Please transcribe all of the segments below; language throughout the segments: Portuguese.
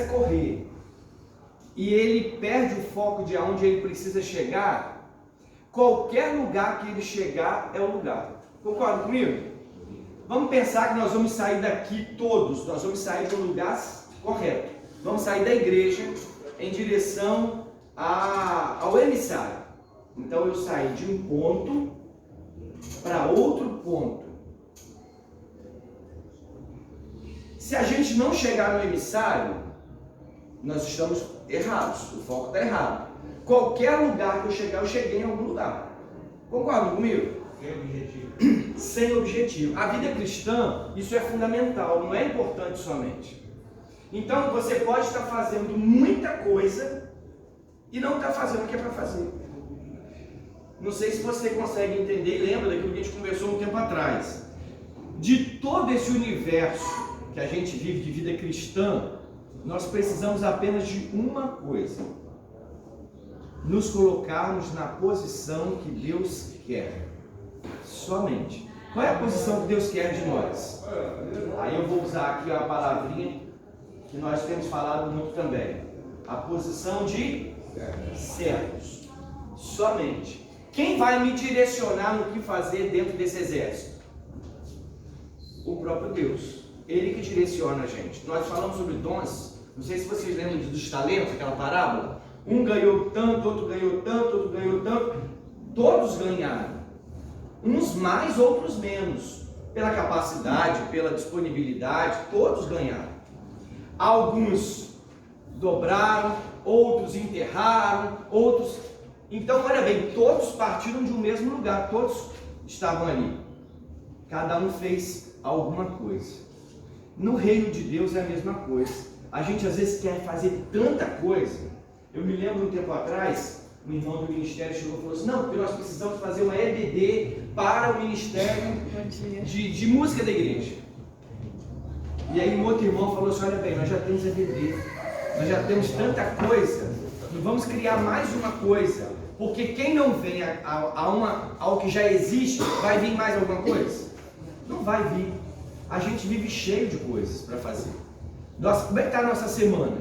a correr e ele perde o foco de aonde ele precisa chegar, qualquer lugar que ele chegar é o lugar. Concorda comigo? Vamos pensar que nós vamos sair daqui todos, nós vamos sair de um lugar correto. Vamos sair da igreja em direção ao emissário. Então eu saí de um ponto para outro ponto. Se a gente não chegar no emissário, nós estamos errados, o foco está errado. Qualquer lugar que eu chegar, eu cheguei em algum lugar. Concordam comigo? Sem objetivo. Sem objetivo. A vida cristã, isso é fundamental, não é importante somente. Então você pode estar fazendo muita coisa e não está fazendo o que é para fazer. Não sei se você consegue entender e lembra daquilo que a gente conversou um tempo atrás. De todo esse universo que a gente vive de vida cristã, nós precisamos apenas de uma coisa: nos colocarmos na posição que Deus quer. Somente. Qual é a posição que Deus quer de nós? Aí eu vou usar aqui a palavrinha que nós temos falado muito também. A posição de servos. Somente. Quem vai me direcionar no que fazer dentro desse exército? O próprio Deus. Ele que direciona a gente. Nós falamos sobre dons. Não sei se vocês lembram dos talentos, aquela parábola. Um ganhou tanto, outro ganhou tanto, outro ganhou tanto. Todos ganharam. Uns mais, outros menos. Pela capacidade, pela disponibilidade, todos ganharam. Alguns dobraram, outros enterraram, outros... Então, olha bem, todos partiram de um mesmo lugar, todos estavam ali. Cada um fez alguma coisa. No reino de Deus é a mesma coisa. A gente às vezes quer fazer tanta coisa. Eu me lembro um tempo atrás, um irmão do ministério chegou e falou assim: não, porque nós precisamos fazer uma EBD para o ministério de música da igreja. E aí um outro irmão falou assim: olha bem, nós já temos EBD, nós já temos tanta coisa, não vamos criar mais uma coisa, porque quem não vem ao que já existe, vai vir mais alguma coisa? Não vai vir. A gente vive cheio de coisas para fazer. Nossa, como é que está a nossa semana?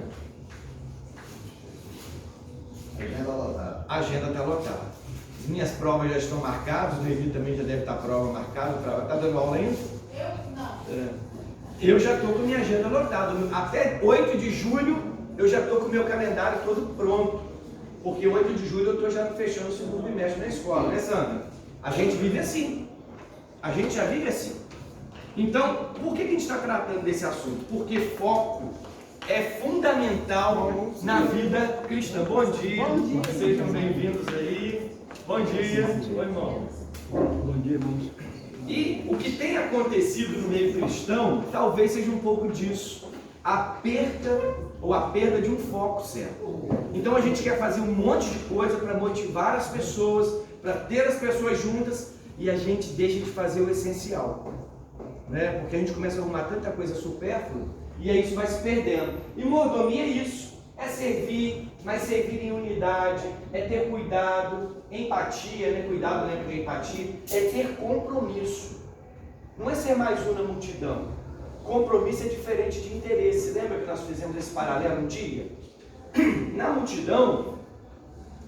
Agenda lotada. A agenda está lotada. As minhas provas já estão marcadas, o Levi também já deve estar prova marcada. Está dando aula ainda? Eu não. Eu já estou com minha agenda lotada. Até 8 de julho eu já estou com o meu calendário todo pronto. Porque 8 de julho eu estou já fechando o segundo bimestre na escola, né, Sandra? A gente vive assim. A gente já vive assim. Então, por que a gente está tratando desse assunto? Porque foco é fundamental na vida cristã. Bom dia, sejam bem-vindos aí. Bom dia, oi, irmão. Bom dia, irmãos. E o que tem acontecido no meio cristão, talvez seja um pouco disso. A perda de um foco certo. Então a gente quer fazer um monte de coisa para motivar as pessoas, para ter as pessoas juntas, e a gente deixa de fazer o essencial. Né? Porque a gente começa a arrumar tanta coisa supérflua e aí isso vai se perdendo. E mordomia é isso, é servir, mas servir em unidade, é ter cuidado, empatia, né? Cuidado, lembra de empatia, é ter compromisso. Não é ser mais um na multidão. Compromisso é diferente de interesse. Lembra que nós fizemos esse paralelo um dia? Na multidão,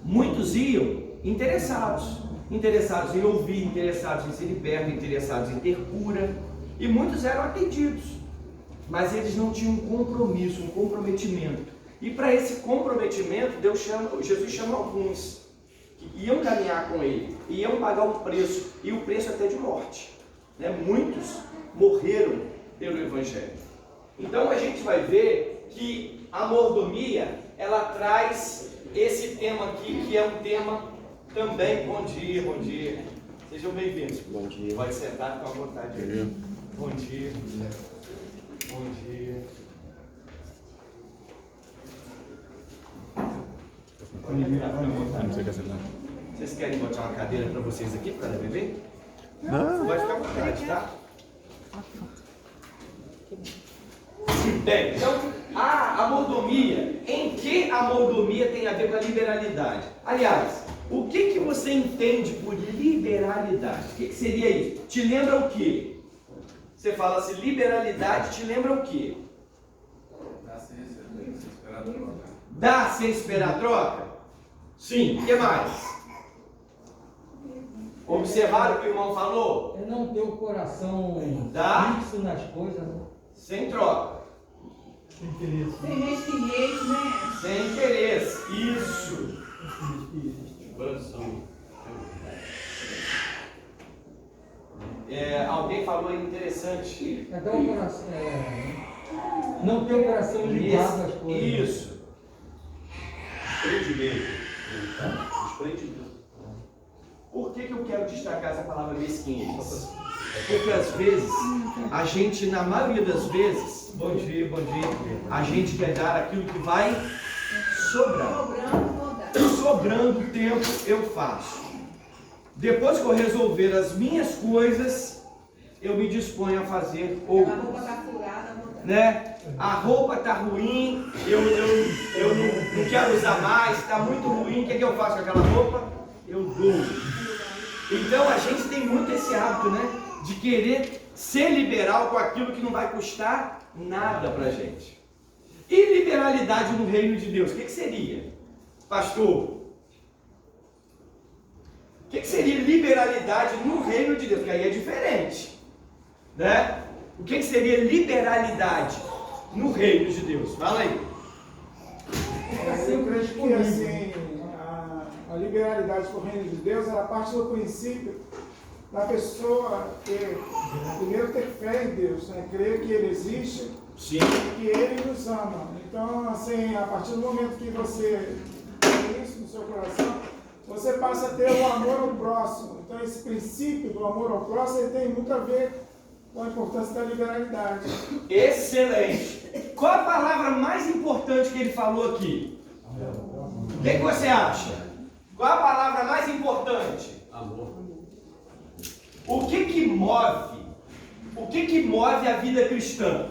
muitos iam interessados em ouvir, interessados em ser libertos, interessados em ter cura. E muitos eram atendidos, mas eles não tinham um compromisso, um comprometimento. E para esse comprometimento, Jesus chama alguns que iam caminhar com ele, iam pagar um preço, e o preço até de morte. Né? Muitos morreram pelo Evangelho. Então a gente vai ver que a mordomia, ela traz esse tema aqui, que é um tema também. Bom dia, bom dia. Sejam bem-vindos. Bom dia. Pode sentar com a vontade. Bom dia. Bom dia. Vocês querem botar uma cadeira para vocês aqui, para beber? Não. Vai ficar à vontade, tá? Bem, então, a mordomia, em que a mordomia tem a ver com a liberalidade? Aliás, o que você entende por liberalidade? O que seria isso? Te lembra o quê? Você fala assim, liberalidade te lembra o quê? Dar sem esperar troca? Sim. O que mais? Observaram o que o irmão falou? É não ter o coração Dá. fixo nas coisas, né? Sem troca. Sem interesse. Tem gente que mexe, né? Sem interesse. Isso. Coração. Alguém falou aí interessante. Até o coração. Não ter o coração ligado às coisas. Isso. Desprendimento. Desprendimento. Por que eu quero destacar essa palavra mesquinhez? Porque às vezes, a gente, na maioria das vezes, Bom dia. a gente quer dar aquilo que vai sobrar. Sobrando tempo eu faço. Depois que eu resolver as minhas coisas, eu me disponho a fazer A outras. roupa tá furada, Né? A roupa tá ruim, eu não quero usar mais, está muito ruim, o que eu faço com aquela roupa? Eu dou. Então a gente tem muito esse hábito, né? De querer ser liberal com aquilo que não vai custar nada pra gente. E liberalidade no reino de Deus, o que seria? Pastor, o que seria liberalidade no reino de Deus? Porque aí é diferente, né? O que seria liberalidade no reino de Deus? Fala aí. Eu creio que assim, a liberalidade para o reino de Deus, ela parte do princípio da pessoa ter, primeiro ter fé em Deus, né? Crer que Ele existe. Sim. E que Ele nos ama. Então, assim, a partir do momento que você tem isso no seu coração, você passa a ter o amor ao próximo. Então, esse princípio do amor ao próximo, ele tem muito a ver com a importância da liberalidade. Excelente. Qual a palavra mais importante que ele falou aqui? O que você acha? Qual a palavra mais importante? Amor. O que move? O que move a vida cristã?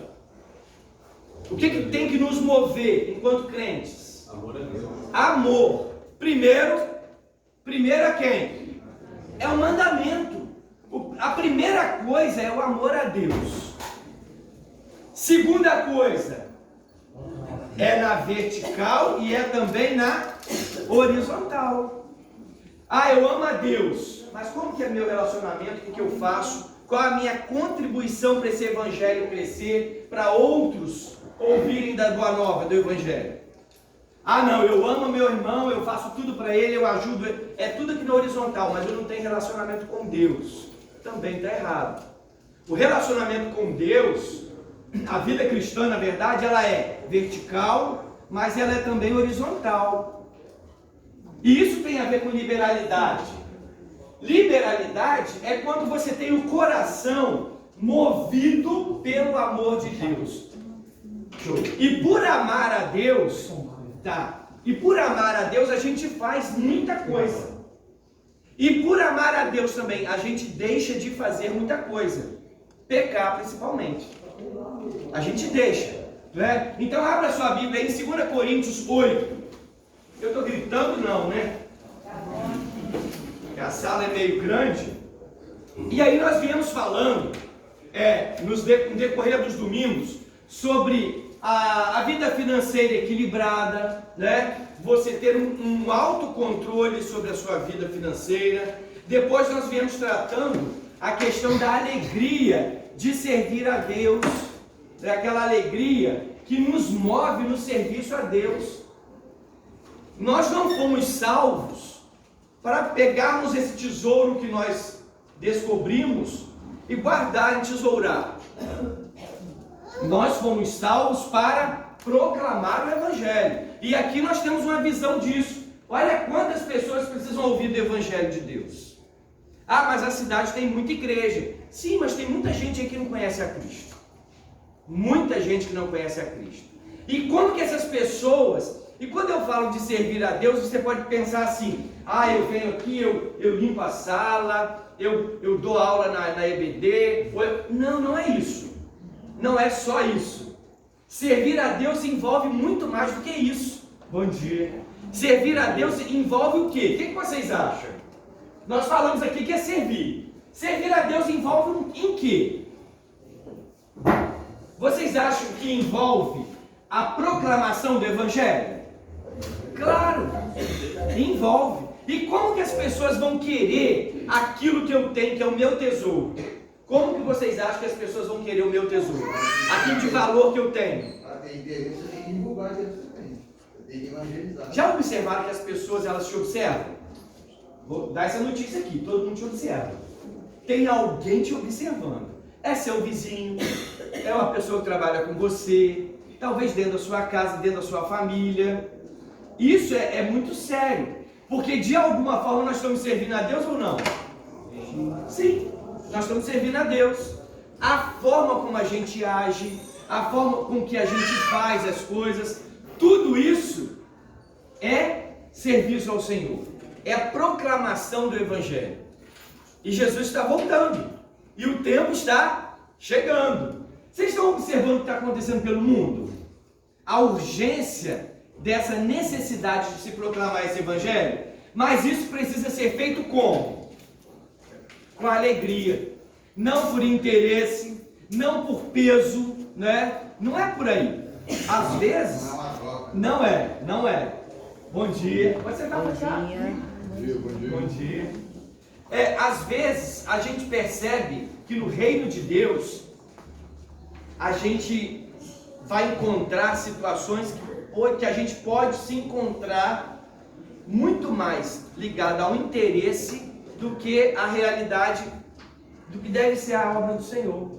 O que tem que nos mover enquanto crentes? Amor a Deus. Amor. Primeiro a quem? É o mandamento. A primeira coisa é o amor a Deus. Segunda coisa é na vertical e é também na horizontal. Eu amo a Deus, mas como que é meu relacionamento? O que eu faço? Qual a minha contribuição para esse evangelho crescer, para outros ouvirem da boa nova do evangelho? Não, eu amo meu irmão, eu faço tudo para ele, eu ajudo ele. É tudo aqui na horizontal, mas eu não tenho relacionamento com Deus. Também está errado. O relacionamento com Deus, a vida cristã, na verdade, ela é vertical, mas ela é também horizontal. E isso tem a ver com liberalidade. Liberalidade é quando você tem o coração movido pelo amor de Deus. E por amar a Deus, a gente faz muita coisa. E por amar a Deus também, a gente deixa de fazer muita coisa. Pecar principalmente. A gente deixa. Né? Então abra sua Bíblia aí em 2 Coríntios 8. Eu estou gritando não, né? Porque a sala é meio grande. E aí nós viemos falando, no decorrer dos domingos, sobre a vida financeira equilibrada, né? Você ter um autocontrole sobre a sua vida financeira. Depois nós viemos tratando a questão da alegria de servir a Deus, aquela alegria que nos move no serviço a Deus. Nós não fomos salvos para pegarmos esse tesouro que nós descobrimos e guardar e tesourar. Nós fomos salvos para proclamar o Evangelho. E aqui nós temos uma visão disso. Olha quantas pessoas precisam ouvir do Evangelho de Deus. Mas a cidade tem muita igreja. Sim, mas tem muita gente aí que não conhece a Cristo. Muita gente que não conhece a Cristo. E como que essas pessoas... E quando eu falo de servir a Deus, você pode pensar assim: eu venho aqui, eu limpo a sala, eu dou aula na EBD. Não é isso. Não é só isso. Servir a Deus envolve muito mais do que isso. Bom dia. Servir a Deus envolve o quê? O que vocês acham? Nós falamos aqui que é servir. Servir a Deus envolve em quê? Vocês acham que envolve a proclamação do Evangelho? Claro, envolve. E como que as pessoas vão querer aquilo que eu tenho, que é o meu tesouro? Como que vocês acham que as pessoas vão querer o meu tesouro? Aquilo de valor que eu tenho? Tem interesse, você tem que divulgar isso também. Você tem que evangelizar. Já observaram que as pessoas, elas te observam? Vou dar essa notícia aqui, todo mundo te observa. Tem alguém te observando. É seu vizinho, é uma pessoa que trabalha com você, talvez dentro da sua casa, dentro da sua família. Isso é muito sério, porque de alguma forma nós estamos servindo a Deus ou não? Sim, nós estamos servindo a Deus. A forma como a gente age, a forma com que a gente faz as coisas, tudo isso é serviço ao Senhor. É a proclamação do Evangelho. E Jesus está voltando. E o tempo está chegando. Vocês estão observando o que está acontecendo pelo mundo? A urgência dessa necessidade de se proclamar esse Evangelho. Mas isso precisa ser feito como? Com alegria. Não por interesse, não por peso, né? Não é por aí. Às vezes, não é. Bom dia. Pode sentar para cá. Bom dia. Às vezes, a gente percebe que no reino de Deus, a gente vai encontrar situações que a gente pode se encontrar muito mais ligada ao interesse do que a realidade do que deve ser a obra do Senhor.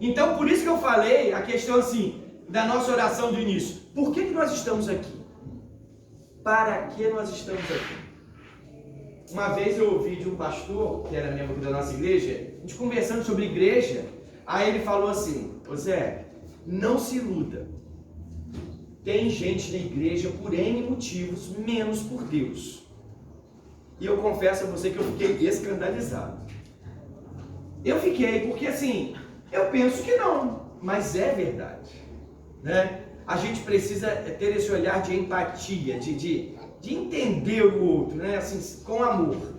Então, por isso que eu falei a questão assim, da nossa oração do início. Por que nós estamos aqui? Para que nós estamos aqui? Uma vez eu ouvi de um pastor, que era membro da nossa igreja, a gente conversando sobre igreja, aí ele falou assim: ô Zé, não se iluda. Tem gente na igreja por N motivos, menos por Deus. E eu confesso a você que eu fiquei escandalizado. Eu fiquei, porque assim, eu penso que não, mas é verdade, né? A gente precisa ter esse olhar de empatia, de entender o outro, né? Assim, com amor.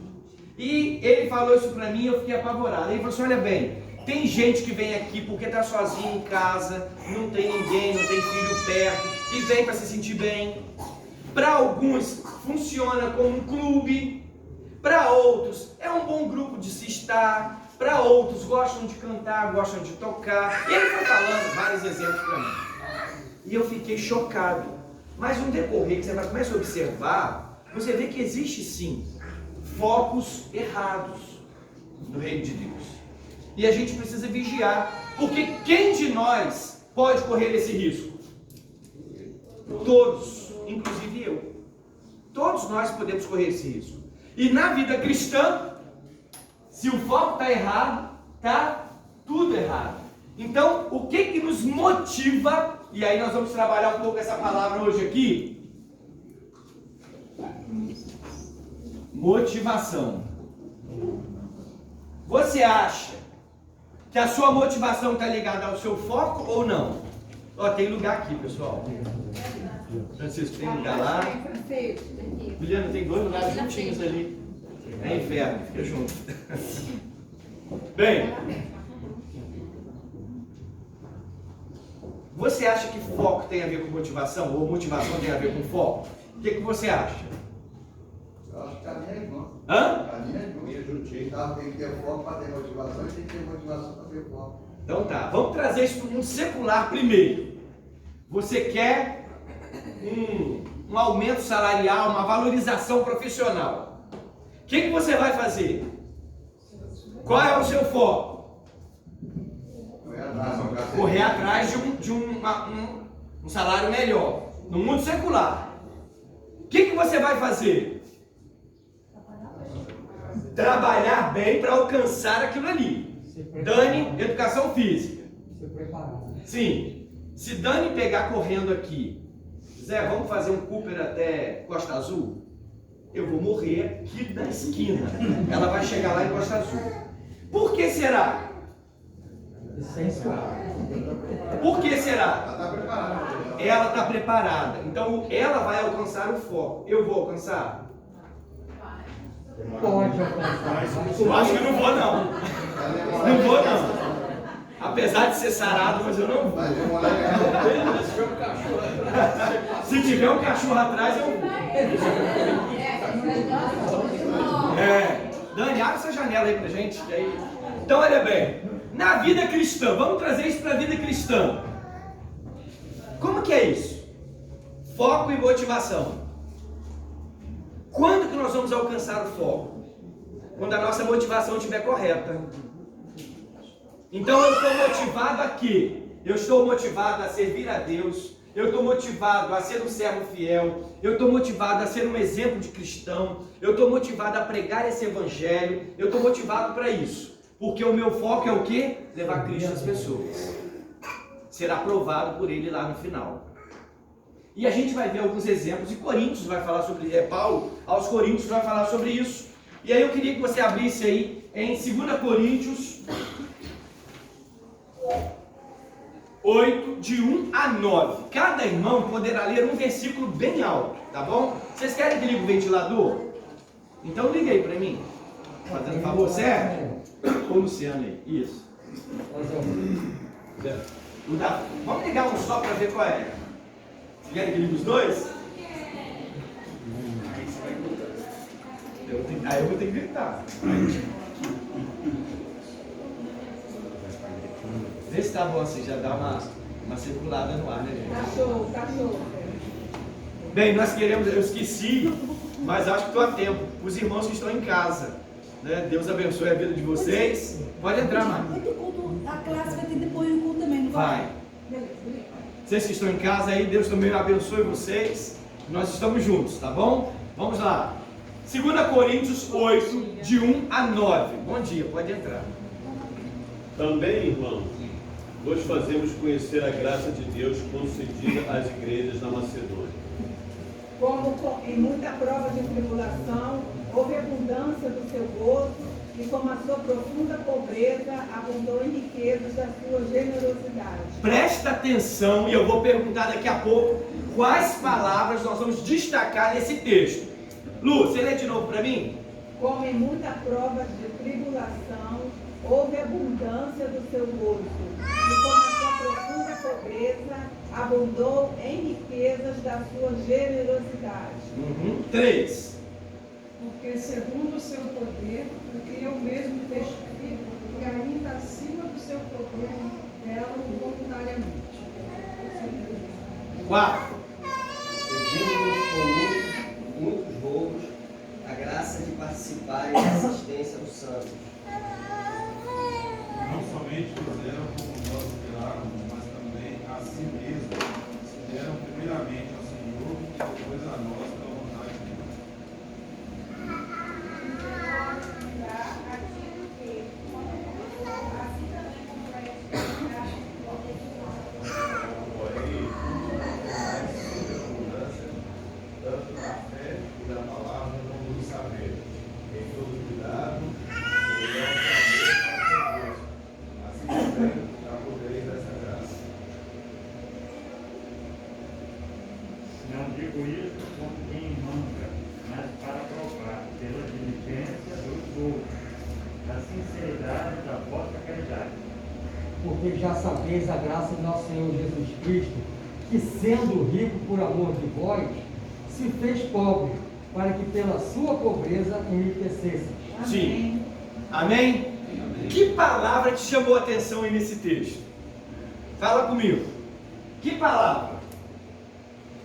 E ele falou isso pra mim e eu fiquei apavorado. Ele falou assim: olha bem, tem gente que vem aqui porque tá sozinho em casa, não tem ninguém, não tem filho perto, e vem para se sentir bem. Para alguns funciona como um clube, para outros é um bom grupo de se estar, para outros gostam de cantar, gostam de tocar. E ele foi falando vários exemplos para mim. E eu fiquei chocado. Mas no decorrer que você vai começar a observar, você vê que existe sim focos errados no reino de Deus. E a gente precisa vigiar, porque quem de nós pode correr esse risco? Todos, inclusive eu. Todos nós podemos correr esse risco. E na vida cristã, se o foco está errado, está tudo errado. Então, o que nos motiva? E aí nós vamos trabalhar um pouco essa palavra hoje aqui. Motivação. Você acha que a sua motivação está ligada ao seu foco ou não? Ó, tem lugar aqui, pessoal. Francisco, tem lugar lá. Juliana, tem 2 lugares juntinhos ali. É inferno, fica junto. Bem, você acha que foco tem a ver com motivação? Ou motivação tem a ver com foco? O que você acha? Eu acho que caminha junto. Hã? Caminha juntinho. Então, tem que ter foco para ter motivação e tem que ter motivação para ter foco. Então tá, vamos trazer isso para o mundo secular primeiro. Você quer um aumento salarial, uma valorização profissional. O que você vai fazer? Qual é o seu foco? Correr atrás de um salário melhor. No mundo secular. O que você vai fazer? Trabalhar bem para alcançar aquilo ali. Dani, educação física. Sim. Se Dani pegar correndo aqui, Zé, vamos fazer um Cooper até Costa Azul? Eu vou morrer aqui na esquina. Ela vai chegar lá em Costa Azul. Por que será? Por que será? Ela está preparada. Então ela vai alcançar o foco. Eu vou alcançar? Pode alcançar. Eu acho que não vou não. Não vou não. Apesar de ser sarado, mas eu não vou. Mas vamos lá. Se tiver um cachorro atrás, eu vou. Dani, abre essa janela aí pra gente. Então, olha bem. Na vida cristã, vamos trazer isso para a vida cristã. Como que é isso? Foco e motivação. Quando que nós vamos alcançar o foco? Quando a nossa motivação estiver correta. Então eu estou motivado a quê? Eu estou motivado a servir a Deus. Eu estou motivado a ser um servo fiel. Eu estou motivado a ser um exemplo de cristão. Eu estou motivado a pregar esse evangelho. Eu estou motivado para isso. Porque o meu foco é o quê? Levar Cristo às pessoas. Ser aprovado por Ele lá no final. E a gente vai ver alguns exemplos. E Coríntios vai falar sobre isso. Paulo aos Coríntios vai falar sobre isso. E aí eu queria que você abrisse aí em 2 Coríntios 8, de 1 a 9. Cada irmão poderá ler um versículo bem alto, tá bom? Vocês querem que ligue o ventilador? Então liga aí pra mim. Fazendo favor, Sérgio? Ou Luciano aí? Isso. Vamos ligar um só pra ver qual é. Vocês querem que ligue os dois? Aí eu vou ter que gritar. Vê se tá bom assim, já dá uma circulada no ar, né, gente? Cachorro. Bem, nós queremos, eu esqueci, mas acho que estou a tempo. Os irmãos que estão em casa, né? Deus abençoe a vida de vocês. Pode entrar, Marcos. A classe vai ter depois no culto também, não vai? Vai. Vocês que estão em casa aí, Deus também abençoe vocês. Nós estamos juntos, tá bom? Vamos lá. 2 Coríntios 8, de 1 a 9. Bom dia, pode entrar. Também, irmãos, vos fazemos conhecer a graça de Deus concedida às igrejas da Macedônia. Como em muita prova de tribulação, houve abundância do seu gozo, e como a sua profunda pobreza abundou em riquezas da sua generosidade. Presta atenção e eu vou perguntar daqui a pouco quais palavras nós vamos destacar nesse texto. Lu, você lê de novo para mim? Como em muita prova de tribulação, houve abundância do seu gozo, e como a sua profunda pobreza abundou em riquezas da sua generosidade. 3. Porque segundo o seu poder, porque eu mesmo testifico que ainda acima do seu poder, dela voluntariamente. 4. Pedimos com muitos rogos a graça de participar da assistência dos santos. Não somente fizeram como nós esperávamos, mas também a si mesmos se deram primeiramente ao Senhor, depois a nós pela vontade de Deus. Porém, mais abundância, tanto na fé e na palavra como no saber, em todo cuidado, e não saber assim também já podereis dessa graça. Não digo isso como quem manda, mas para provar, pela diligência dos outros, a sinceridade da vossa caridade. Porque já sabeis a graça de nosso Senhor Jesus Cristo, que sendo rico por amor de vós, se fez pobre, para que pela sua pobreza enriquecesse. Sim. Amém? Que palavra te chamou a atenção aí nesse texto? Fala comigo. Que palavra?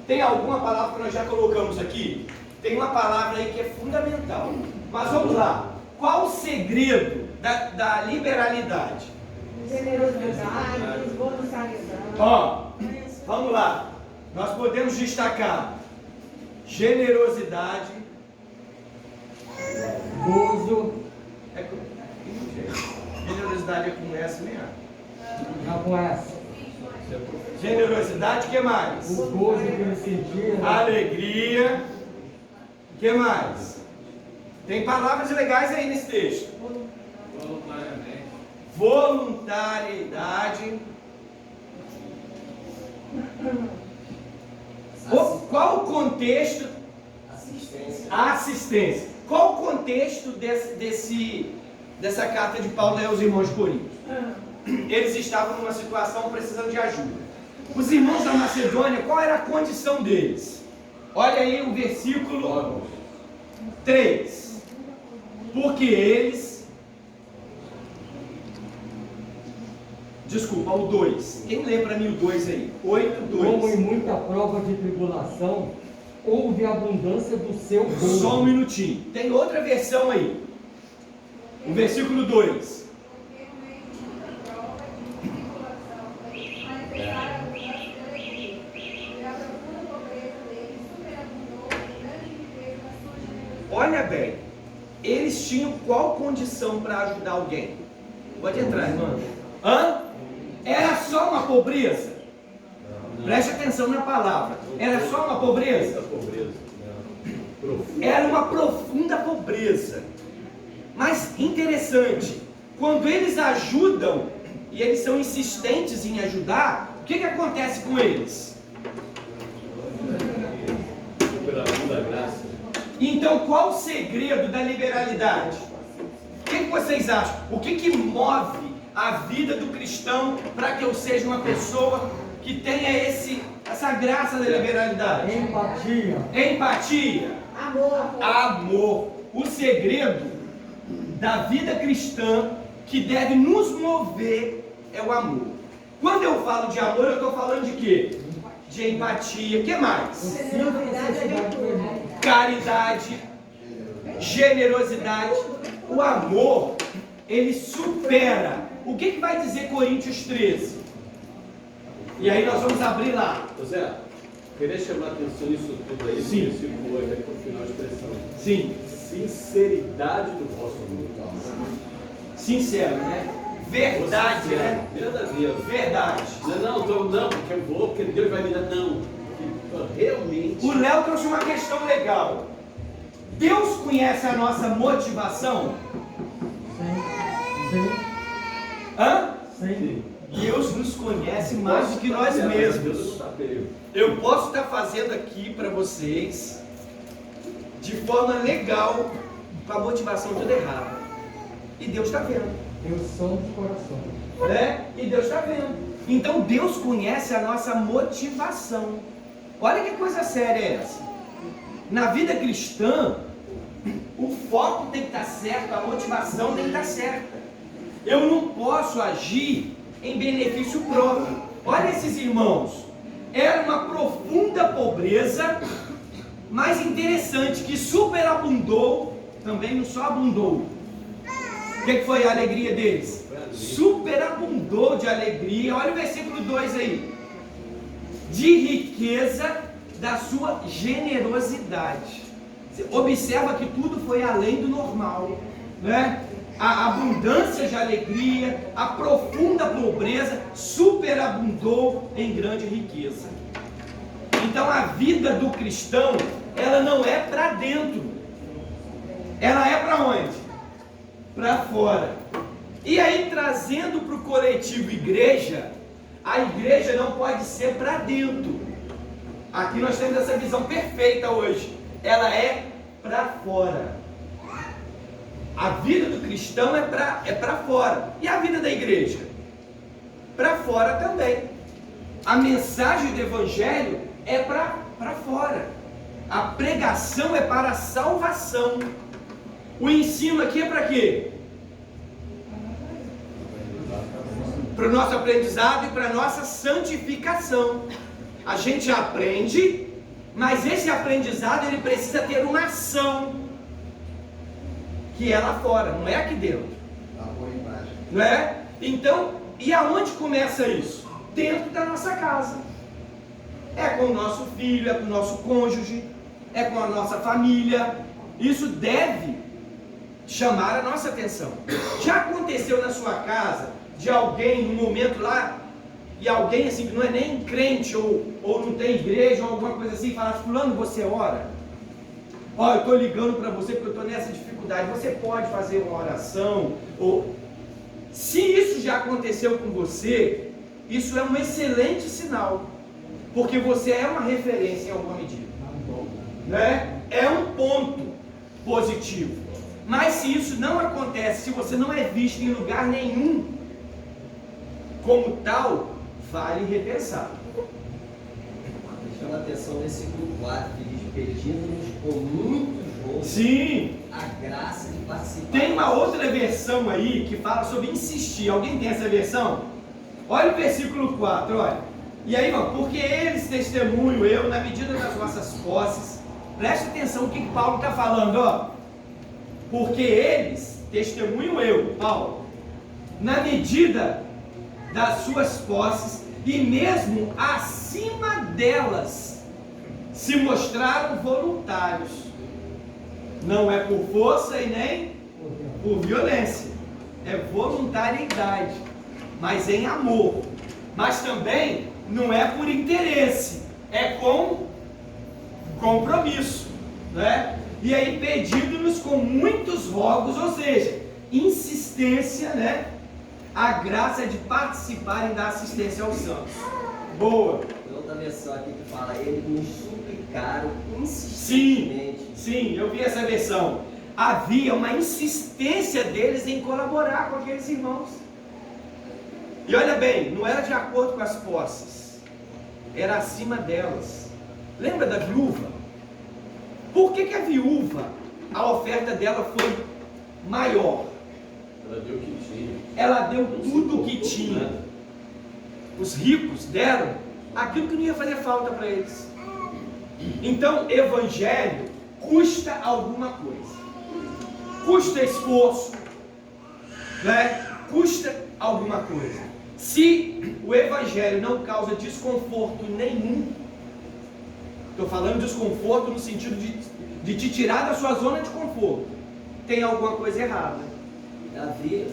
Tem alguma palavra que nós já colocamos aqui? Tem uma palavra aí que é fundamental. Mas vamos lá. Qual o segredo da liberalidade? Generosidade, voluntariedade. Ó, vamos lá. Nós podemos destacar generosidade, Gozo, generosidade é com S mesmo. já com essa. Generosidade, o que mais? O gozo que ele sentia. Alegria, o que mais? Tem palavras legais aí nesse texto. Voluntariedade. Qual o contexto? Assistência. Qual o contexto dessa carta de Paulo aos irmãos de Corinto? eles estavam numa situação precisando de ajuda. Os irmãos da Macedônia, qual era a condição deles? Olha aí o versículo 3. Porque eles... Desculpa, o 2. Quem lê para mim o 2 aí? 8:2. Como em muita prova de tribulação, houve abundância do seu gozo. Só um minutinho. Tem outra versão aí. O versículo 2. Olha bem, eles tinham qual condição para ajudar alguém? Pode entrar, irmão. Hã? Era só uma pobreza? Preste atenção na palavra. Era só uma pobreza? Era uma profunda pobreza. Mas interessante, quando eles ajudam e eles são insistentes em ajudar, o que acontece com eles? Então, qual o segredo da liberalidade? O que vocês acham? O que move a vida do cristão para que eu seja uma pessoa que tenha essa graça da liberalidade? Empatia. Empatia. Amor. O segredo da vida cristã que deve nos mover é o amor. Quando eu falo de amor, eu estou falando de quê? De empatia. O que mais? Caridade, generosidade. O amor, ele supera. O que vai dizer Coríntios 13? E aí nós vamos abrir lá. José, queria chamar a atenção nisso tudo aí. Sim. Versículo 8, aí para o final da expressão. Sim. Sinceridade do vosso amor. Sincero, né? Verdade, né? Verdadeiro. Verdade. Não, porque eu vou, porque Deus vai me dar. Não. Realmente. O Léo trouxe uma questão legal. Deus conhece a nossa motivação? Sim. Hã? Sim. Deus nos conhece mais do que nós mesmos. Eu posso estar fazendo aqui para vocês de forma legal, com a motivação toda errada. E Deus está vendo. Eu sou do coração. Né? E Deus está vendo. Então Deus conhece a nossa motivação. Olha que coisa séria é essa. Na vida cristã, o foco tem que estar certo, a motivação tem que estar certa. Eu não posso agir em benefício próprio. Olha esses irmãos. Era uma profunda pobreza, mas interessante, que superabundou, também não só abundou. O que foi a alegria deles? Superabundou de alegria. Olha o versículo 2 aí. De riqueza da sua generosidade. Você observa que tudo foi além do normal, né? A abundância de alegria, a profunda pobreza superabundou em grande riqueza. Então a vida do cristão, ela não é para dentro, ela é para onde? Para fora. E aí, trazendo para o coletivo igreja, a igreja não pode ser para dentro. Aqui nós temos essa visão perfeita hoje. Ela é para fora. A vida do cristão é para fora. E a vida da igreja? Para fora também. A mensagem do evangelho é para fora. A pregação é para a salvação. O ensino aqui é para quê? Para o nosso aprendizado e para a nossa santificação. A gente aprende, mas esse aprendizado ele precisa ter uma ação, que é lá fora, não é aqui dentro. Não é? Então, e aonde começa isso? Dentro da nossa casa. É com o nosso filho, é com o nosso cônjuge, é com a nossa família. Isso deve chamar a nossa atenção. Já aconteceu na sua casa de alguém, num momento lá, e alguém assim que não é nem crente ou não tem igreja ou alguma coisa assim, falar: fulano, você ora? Ó, eu estou ligando para você porque eu estou nessa dificuldade, você pode fazer uma oração? Ou se isso já aconteceu com você, isso é um excelente sinal, porque você é uma referência em alguma medida, né? É um ponto positivo. Mas se isso não acontece, se você não é visto em lugar nenhum, como tal, vale repensar. Chama a atenção no versículo 4, que diz: pedindo-nos com muitos roubos Sim. a graça de participar. Tem uma outra versão aí que fala sobre insistir. Alguém tem essa versão? Olha o versículo 4, olha. E aí, ó, porque eles testemunham eu na medida das vossas posses. Preste atenção o que Paulo está falando, ó. Porque eles testemunham eu, Paulo, na medida das suas posses e mesmo acima delas se mostraram voluntários. Não é por força e nem por violência, é voluntariedade, mas em amor. Mas também não é por interesse, é com compromisso, né? E aí pedindo-nos com muitos rogos, ou seja, insistência, né? A graça de participarem da assistência aos santos. Boa. Tem outra versão aqui que fala: eles nos suplicaram Sim, insistentemente. sim, eu vi essa versão. Havia uma insistência deles em colaborar com aqueles irmãos. E olha bem, não era de acordo com as posses, era acima delas. Lembra da viúva? Por que a viúva, a oferta dela foi maior? Ela deu o que tinha. Ela deu tudo o que tinha. Os ricos deram aquilo que não ia fazer falta para eles. Então, evangelho custa alguma coisa. Custa esforço, né? Custa alguma coisa. Se o evangelho não causa desconforto nenhum, estou falando desconforto no sentido de te tirar da sua zona de conforto, tem alguma coisa errada. Davi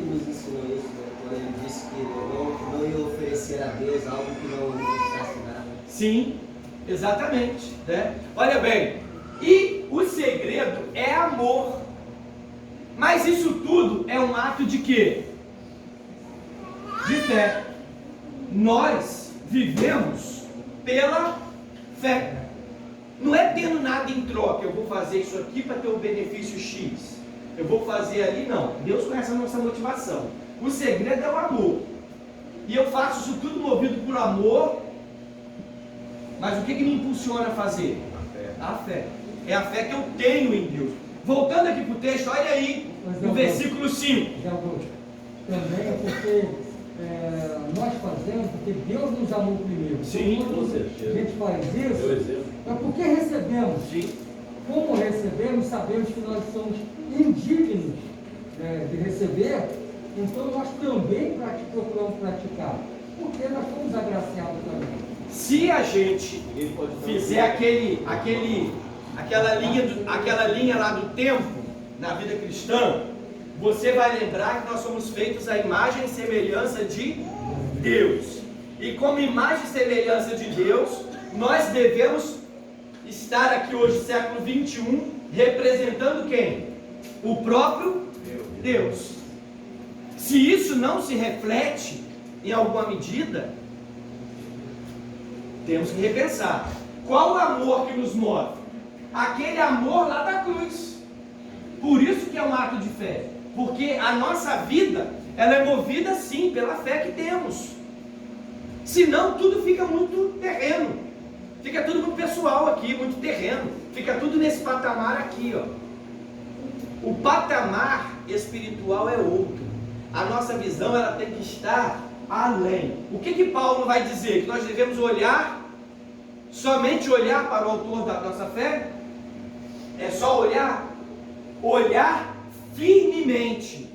nos ensinou isso, né? Quando ele disse que não ia oferecer a Deus algo que não custasse nada. Sim, exatamente, né? Olha bem, e o segredo é amor. Mas isso tudo é um ato de quê? De fé. Nós vivemos pela fé. Não é tendo nada em troca. Eu vou fazer isso aqui para ter o benefício X. Eu vou fazer ali, não. Deus conhece a nossa motivação. O segredo é o amor. E eu faço isso tudo movido por amor. Mas o que me impulsiona a fazer? A fé. É a fé que eu tenho em Deus. Voltando aqui para o texto, olha aí, no versículo 5. Também é porque nós fazemos porque Deus nos amou primeiro. Sim, quando com certeza. a gente faz isso, é porque recebemos. Sim. Como recebemos, sabemos que nós somos indignos de receber, então nós também procuramos praticar, porque nós fomos agraciados também. Se a gente fizer aquela linha lá do tempo, na vida cristã, você vai lembrar que nós somos feitos à imagem e semelhança de Deus. E como imagem e semelhança de Deus, nós devemos estar aqui hoje, século 21, representando quem? O próprio Deus. Se isso não se reflete em alguma medida, temos que repensar. Qual o amor que nos move? Aquele amor lá da cruz. Por isso que é um ato de fé. Porque a nossa vida, ela é movida sim pela fé que temos. Senão tudo fica muito terreno. Fica tudo muito pessoal aqui, muito terreno. Fica tudo nesse patamar aqui, ó. O patamar espiritual é outro. A nossa visão, ela tem que estar além. O que Paulo vai dizer? Que nós devemos olhar, somente olhar para o autor da nossa fé? É só olhar? Olhar firmemente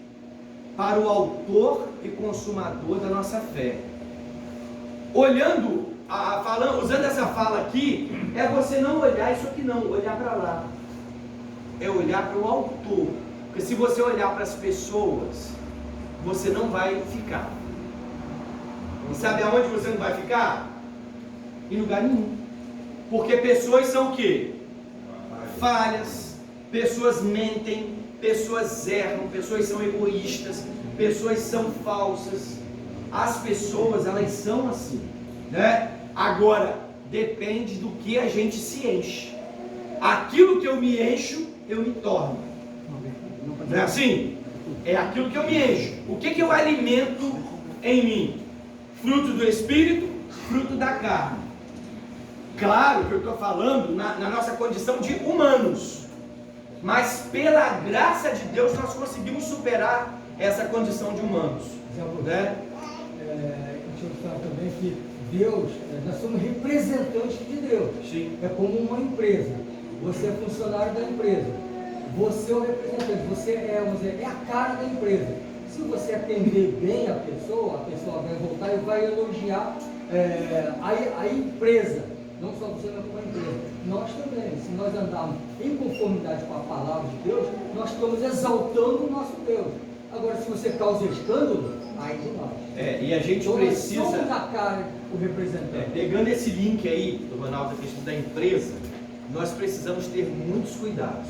para o autor e consumador da nossa fé. Olhando, usando essa fala aqui, é você não olhar isso aqui não, olhar para lá. É olhar para o autor. Porque se você olhar para as pessoas, você não vai ficar. E sabe aonde você não vai ficar? Em lugar nenhum. Porque pessoas são o quê? Falhas, pessoas mentem, pessoas erram, pessoas são egoístas, pessoas são falsas. As pessoas, elas são assim, né? Agora, depende do que a gente se enche. Aquilo que eu me encho, eu me torno. Não é assim? É aquilo que eu me encho. O que eu alimento em mim? fruto do Espírito, fruto da carne. Claro que eu estou falando na nossa condição de humanos, mas pela graça de Deus nós conseguimos superar essa condição de humanos. Né? Deixa eu falar também que Deus, nós somos representantes de Deus. Sim. É como uma empresa. Você é funcionário da empresa. Você é o representante. Você é a cara da empresa. Se você atender bem a pessoa vai voltar e vai elogiar a empresa. Não só você, mas como a empresa. Nós também, se nós andarmos em conformidade com a palavra de Deus, nós estamos exaltando o nosso Deus. Agora, se você causa escândalo, aí de nós. E a gente então, precisa... Nós somos a cara, o representante. Pegando esse link aí, do Ronaldo, da questão da empresa, nós precisamos ter muitos cuidados.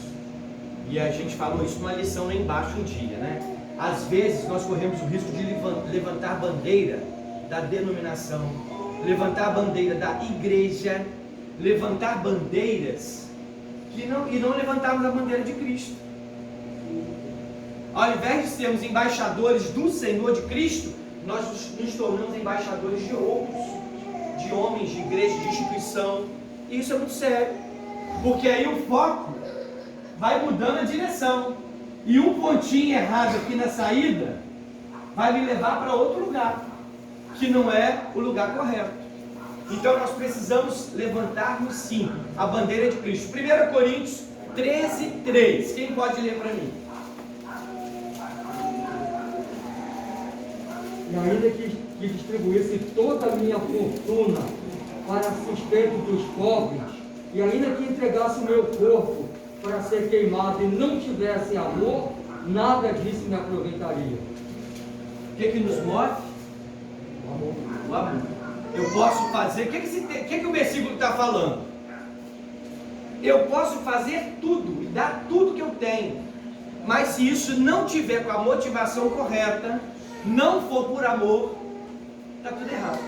E a gente falou isso numa lição lá embaixo um dia, né? Às vezes nós corremos o risco de levantar bandeira da denominação, levantar a bandeira da igreja, levantar bandeiras e não levantarmos a bandeira de Cristo. Ao invés de sermos embaixadores do Senhor de Cristo, nós nos tornamos embaixadores de outros, de homens, de igreja, de instituição. E isso é muito sério, porque aí o foco vai mudando a direção. E um pontinho errado aqui na saída vai me levar para outro lugar, que não é o lugar correto. Então nós precisamos levantarmos sim a bandeira de Cristo. 1 Coríntios 13:3. Quem pode ler para mim? E ainda que distribuísse toda a minha fortuna para sustento dos pobres, e ainda que entregasse o meu corpo para ser queimado e não tivesse amor, nada disso me aproveitaria. O que nos move? O amor. O amor. Eu posso fazer... O que o versículo está falando? Eu posso fazer tudo e dar tudo que eu tenho, mas se isso não tiver com a motivação correta, não for por amor, está tudo errado.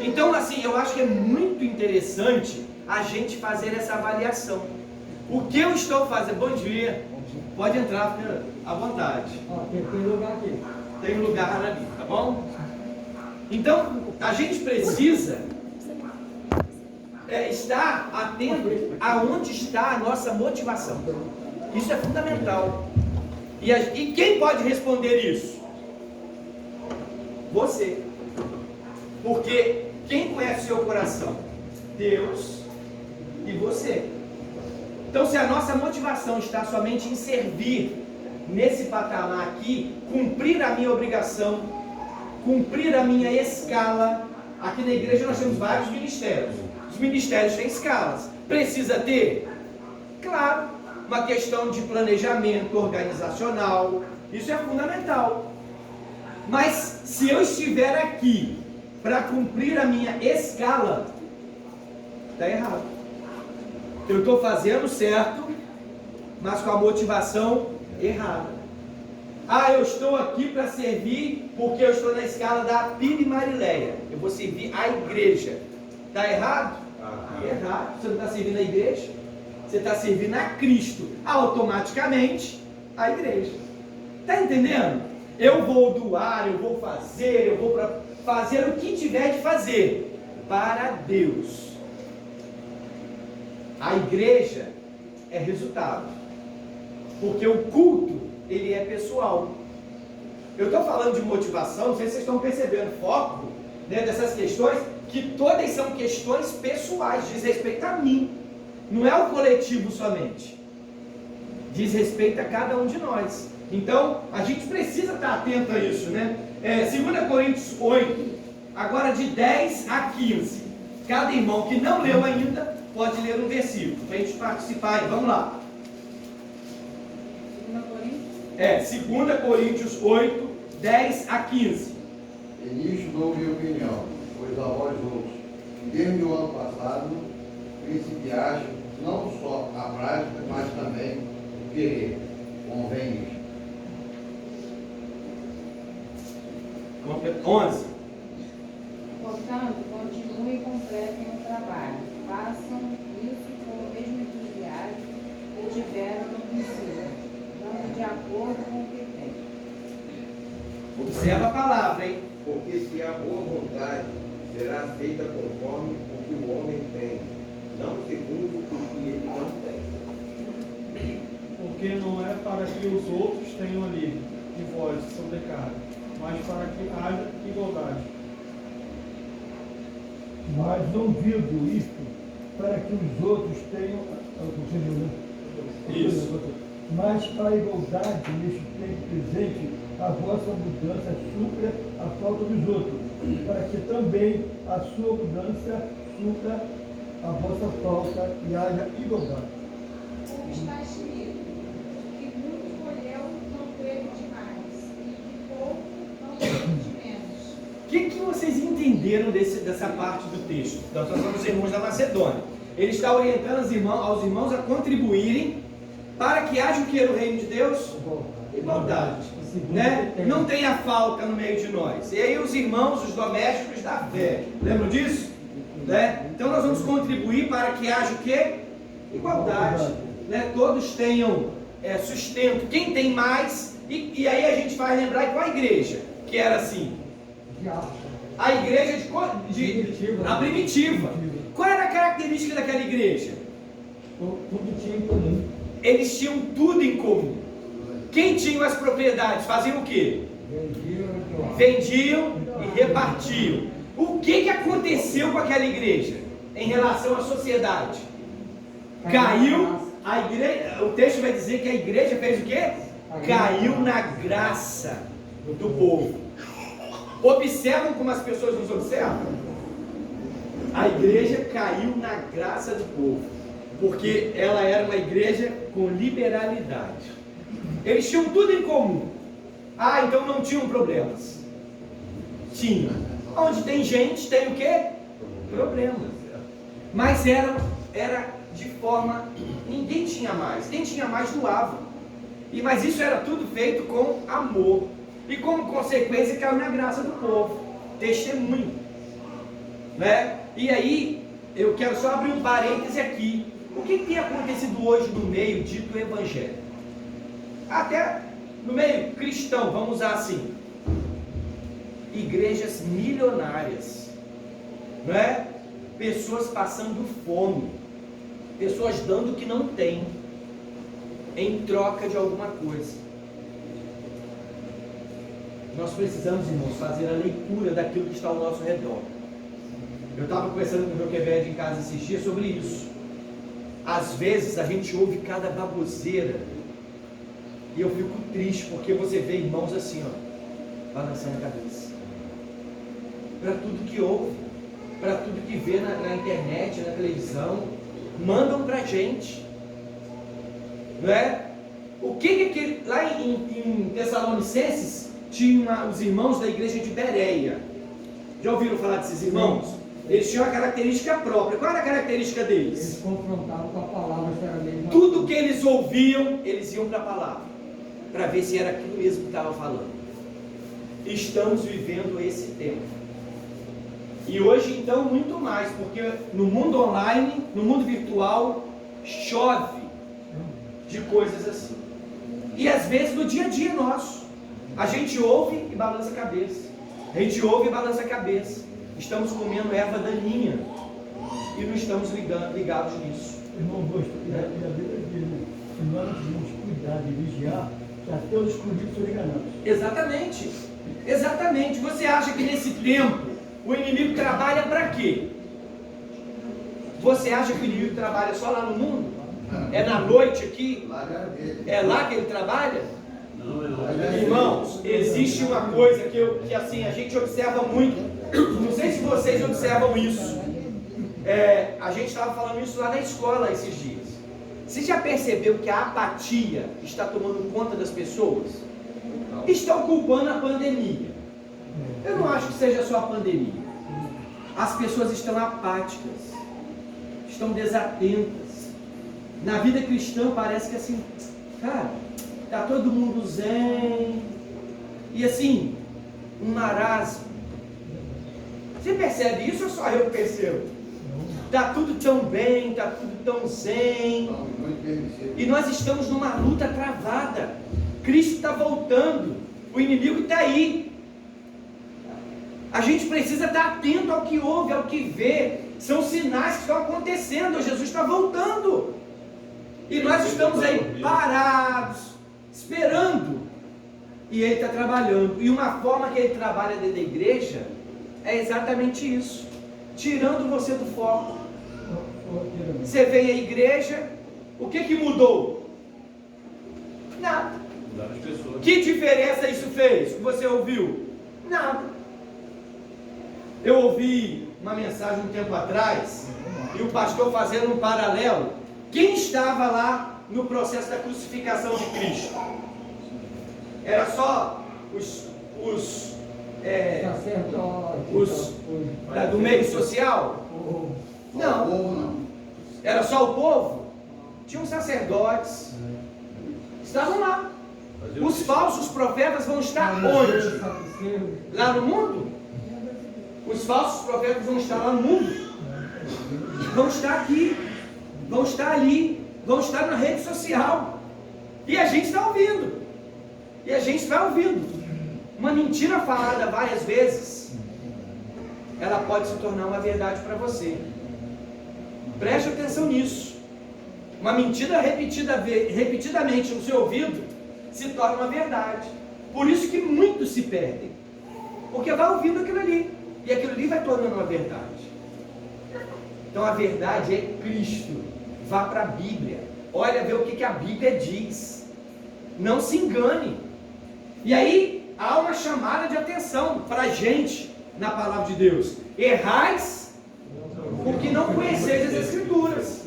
Então, assim, eu acho que é muito interessante a gente fazer essa avaliação. O que eu estou fazendo? Bom dia. Pode entrar, filha, à vontade. Tem lugar aqui. Tem um lugar ali, tá bom? Então, a gente precisa estar atento aonde está a nossa motivação. Isso é fundamental. E quem pode responder isso? Você. Porque quem conhece o seu coração? Deus e você. Então, se a nossa motivação está somente em servir nesse patamar aqui, cumprir a minha obrigação, cumprir a minha escala, aqui na igreja nós temos vários ministérios. Os ministérios têm escalas. Precisa ter? Claro, uma questão de planejamento organizacional, isso é fundamental. Mas se eu estiver aqui para cumprir a minha escala, está errado. Eu estou fazendo certo, mas com a motivação errada. Eu estou aqui para servir porque eu estou na escala da Piri Marileia. Eu vou servir a igreja. Está errado? Errado. Você não está servindo a igreja? Você está servindo a Cristo. Automaticamente, a igreja. Está entendendo? Eu vou doar, eu vou fazer o que tiver de fazer para Deus. A igreja é resultado, porque o culto, ele é pessoal. Eu estou falando de motivação, não sei se vocês estão percebendo, foco, né, dessas questões, que todas são questões pessoais, diz respeito a mim, não é o coletivo somente, diz respeito a cada um de nós. Então, a gente precisa estar atento a isso, né? 2 Coríntios 8, agora de 10 a 15, cada irmão que não leu ainda, pode ler um versículo, para a gente participar aí. Vamos lá. 2 Coríntios 8, 10 a 15. E nisto dou minha opinião, pois a vós outros, desde o ano passado, principiaste não só a prática, mas também o querer. Convém isto. 11. Portanto, continuem e completem o trabalho. Façam isso com o mesmo entusiasmo que tiveram no princípio, dando de acordo com o que têm. Observa a palavra, hein? Porque se há boa vontade, será feita conforme o que o homem tem, não segundo o que ele não tem. Porque não é para que os outros tenham alívio de vós sobrecarga, mas para que haja igualdade. Mas não digo isto para que os outros tenham. Isso. Mas para a igualdade neste tempo presente, a vossa mudança supra a falta dos outros, para que também a sua mudança supra a vossa falta e haja igualdade. Como está escrito, que muito colheu não teve demais, e que pouco não teve de menos. O que vocês entenderam dessa parte do texto? Da situação dos irmãos da Macedônia. Ele está orientando aos irmãos a contribuírem para que haja o que no reino de Deus? Igualdade. Né? Não tenha falta no meio de nós. E aí os irmãos, os domésticos da fé. Lembram disso? Né? Então nós vamos contribuir para que haja o quê? Igualdade. Né? Todos tenham sustento. Quem tem mais, e aí a gente vai lembrar qual a igreja que era assim? A igreja a primitiva. Qual era a característica daquela igreja? Tudo tinha em comum. Eles tinham tudo em comum. Quem tinha as propriedades faziam o quê? Vendiam e repartiam. O que aconteceu com aquela igreja em relação à sociedade? Caiu a igreja. O texto vai dizer que a igreja fez o quê? Caiu na graça do povo. Observam como as pessoas nos observam? A igreja caiu na graça do povo, porque ela era uma igreja com liberalidade. Eles tinham tudo em comum. Ah, então não tinham problemas. Tinha. Onde tem gente, tem o quê? Problemas. Mas era de forma... Ninguém tinha mais. Quem tinha mais doava. Mas isso era tudo feito com amor. E como consequência caiu na graça do povo. Testemunho. Né? E aí, eu quero só abrir um parêntese aqui. O que tem acontecido hoje no meio dito evangelho? Até no meio cristão, vamos usar assim. Igrejas milionárias. Não é? Pessoas passando fome. Pessoas dando o que não tem. Em troca de alguma coisa. Nós precisamos, irmãos, fazer a leitura daquilo que está ao nosso redor. Eu estava conversando com o Joquebed em casa esses dias sobre isso. Às vezes a gente ouve cada baboseira e eu fico triste porque você vê irmãos assim, ó, balançando a cabeça. Para tudo que ouve, para tudo que vê na internet, na televisão, mandam para a gente. Não é? O que lá em Tessalonicenses tinha os irmãos da igreja de Bereia. Já ouviram falar desses irmãos? Eles tinham uma característica própria. Qual era a característica deles? Eles confrontavam com a palavra, se era mesmo. Tudo que eles ouviam, eles iam para a palavra, para ver se era aquilo mesmo que estava falando. Estamos vivendo esse tempo. E hoje então muito mais, porque no mundo online, no mundo virtual, chove de coisas assim. E às vezes no dia a dia nosso, a gente ouve e balança a cabeça. A gente ouve e balança a cabeça. Estamos comendo erva daninha e não estamos ligados nisso. Irmão Augusto, e a Bíblia diz, se nós devemos cuidar de vigiar, que até os escondidos são enganados. Exatamente. Exatamente. Você acha que nesse tempo o inimigo trabalha para quê? Você acha que o inimigo trabalha só lá no mundo? É na noite aqui? É lá que ele trabalha? Irmãos, existe uma coisa que assim, a gente observa muito. Não sei se vocês observam isso. A gente estava falando isso lá na escola esses dias. Você já percebeu que a apatia está tomando conta das pessoas? Estão culpando a pandemia. Eu não acho que seja só a pandemia. As pessoas estão apáticas, estão desatentas. Na vida cristã parece que assim, cara, está todo mundo zen, e assim, um marasmo. Você percebe isso ou só eu percebo? Está tudo tão bem, está tudo tão zen, e nós estamos numa luta travada. Cristo está voltando, o inimigo está aí. A gente precisa estar atento ao que ouve, ao que vê. São sinais que estão acontecendo. Jesus está voltando. E nós estamos aí parados, esperando. E Ele está trabalhando. E uma forma que Ele trabalha dentro da igreja é exatamente isso. Tirando você do foco. Você vem à igreja, o que mudou? Nada. Que diferença isso fez? Que você ouviu? Nada. Eu ouvi uma mensagem um tempo atrás, e o pastor fazendo um paralelo. Quem estava lá no processo da crucificação de Cristo? Era só os do meio social? Não. Era só o povo? Tinham sacerdotes. Estavam lá. Os falsos profetas vão estar onde? Lá no mundo? Os falsos profetas vão estar lá no mundo. Vão estar aqui. Vão estar ali. Vão estar na rede social. E a gente está ouvindo. E a gente vai ouvindo. Uma mentira falada várias vezes, ela pode se tornar uma verdade para você. Preste atenção nisso. Uma mentira repetidamente no seu ouvido se torna uma verdade. Por isso que muitos se perdem. Porque vai ouvindo aquilo ali. E aquilo ali vai tornando uma verdade. Então a verdade é Cristo. Vá para a Bíblia. Olha, vê o que a Bíblia diz. Não se engane. E aí há uma chamada de atenção para a gente na palavra de Deus. Errais porque não conheceis as Escrituras.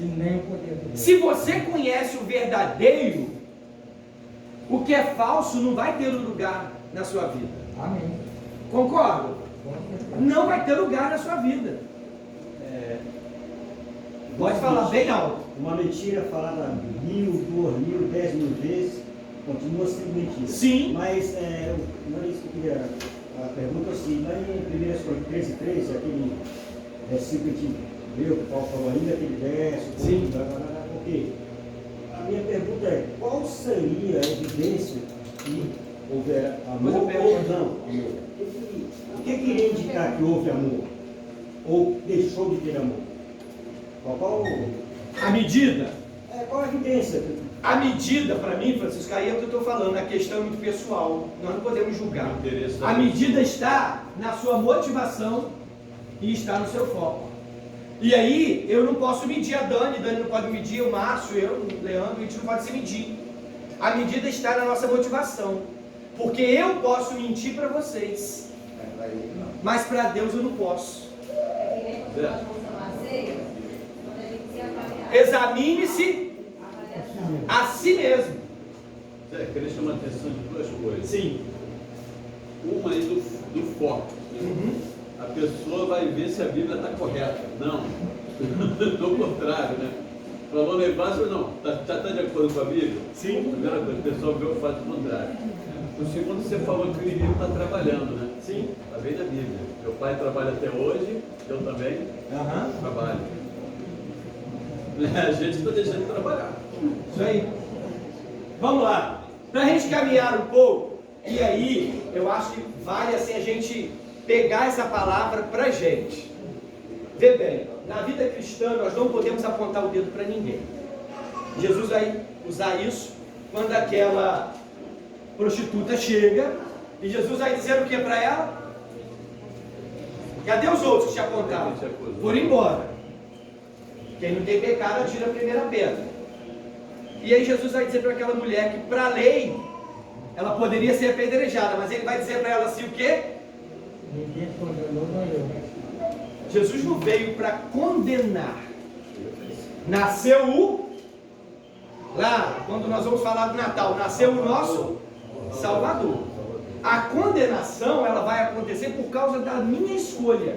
Se você conhece o verdadeiro, o que é falso não vai ter lugar na sua vida. Amém. Concorda? Não vai ter lugar na sua vida. Pode falar bem alto. Uma mentira falada 1.000, 2.000, 10.000 vezes continua sendo mentira. Sim. Mas não é isso que eu queria. A pergunta é assim, lá em 1 Coríntios 13, aquele versículo que a gente viu, que o Paulo falou ainda, aquele verso, sim. Ok. A minha pergunta é, qual seria a evidência que houver amor ou não? O que iria indicar que houve amor? Ou deixou de ter amor? Qual a medida? Qual a evidência? A medida, para mim, Francisco, aí é o que eu estou falando, a questão é muito pessoal, nós não podemos julgar. A medida está na sua motivação e está no seu foco. E aí, eu não posso medir a Dani não pode medir o Márcio, eu, o Leandro, a gente não pode se medir. A medida está na nossa motivação, porque eu posso mentir para vocês, mas para Deus eu não posso. Examine-se a si mesmo. Eu queria chamar a atenção de duas coisas. Sim. Uma aí do foco. A pessoa vai ver se a Bíblia está correta. Não. Do contrário, né? Falou negócio, não. Está de acordo com a Bíblia? Sim. A primeira coisa, o pessoal vê o fato contrário. O segundo, você falou que o inimigo está trabalhando, né? Sim. Está bem na Bíblia. Meu pai trabalha até hoje, eu também trabalho. A gente está deixando de trabalhar. Isso aí. Vamos lá. Para a gente caminhar um pouco, e aí eu acho que vale assim a gente pegar essa palavra para a gente. Vê bem, na vida cristã nós não podemos apontar o dedo para ninguém. Jesus vai usar isso quando aquela prostituta chega e Jesus vai dizer o que para ela? Cadê os outros que te apontaram? Foram embora. Quem não tem pecado atira a primeira pedra. E aí Jesus vai dizer para aquela mulher que para a lei ela poderia ser apedrejada, mas ele vai dizer para ela assim o quê? Ninguém condenou, não eu. Jesus não veio para condenar. Nasceu lá, quando nós vamos falar do Natal, nasceu o nosso Salvador. A condenação ela vai acontecer por causa da minha escolha.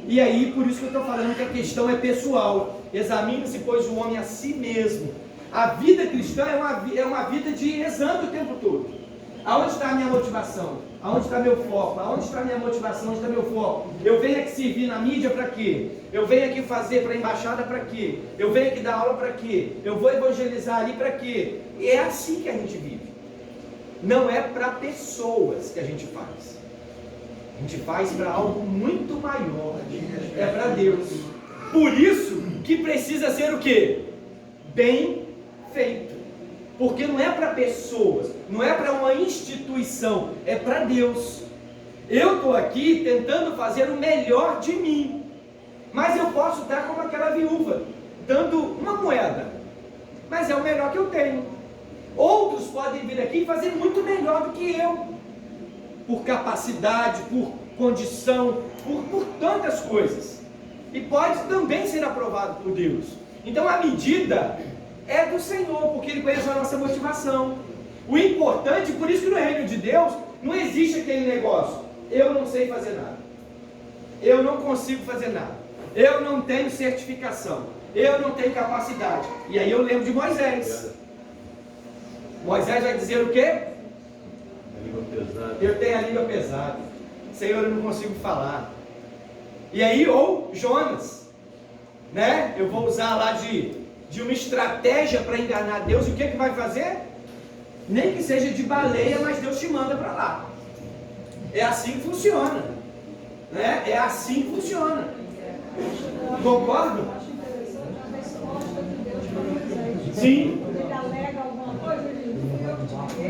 E aí, por isso que eu estou falando que a questão é pessoal. Examine-se, pois, o homem a si mesmo. A vida cristã é uma vida de exame o tempo todo. Aonde está a minha motivação? Aonde está meu foco? Aonde está a minha motivação? Onde está meu foco? Eu venho aqui servir na mídia para quê? Eu venho aqui fazer para a embaixada para quê? Eu venho aqui dar aula para quê? Eu vou evangelizar ali para quê? E é assim que a gente vive. Não é para pessoas que a gente faz. A gente faz para algo muito maior. É para Deus. Por isso que precisa ser o quê? Bem feito. Porque não é para pessoas, não é para uma instituição, é para Deus. Eu estou aqui tentando fazer o melhor de mim. Mas eu posso estar como aquela viúva, dando uma moeda. Mas é o melhor que eu tenho. Outros podem vir aqui e fazer muito melhor do que eu. Por capacidade, por condição, por tantas coisas. E pode também ser aprovado por Deus. Então a medida é do Senhor, porque Ele conhece a nossa motivação. O importante, por isso que no reino de Deus não existe aquele negócio: eu não sei fazer nada, eu não consigo fazer nada, eu não tenho certificação, eu não tenho capacidade. E aí eu lembro de Moisés. Moisés vai dizer o quê? Eu tenho a língua pesada, Senhor, eu não consigo falar. E aí, ou Jonas, né? Eu vou usar lá de uma estratégia para enganar Deus. E o que que vai fazer? Nem que seja de baleia, mas Deus te manda para lá. É assim que funciona, né? É assim que funciona. Concordo? Sim.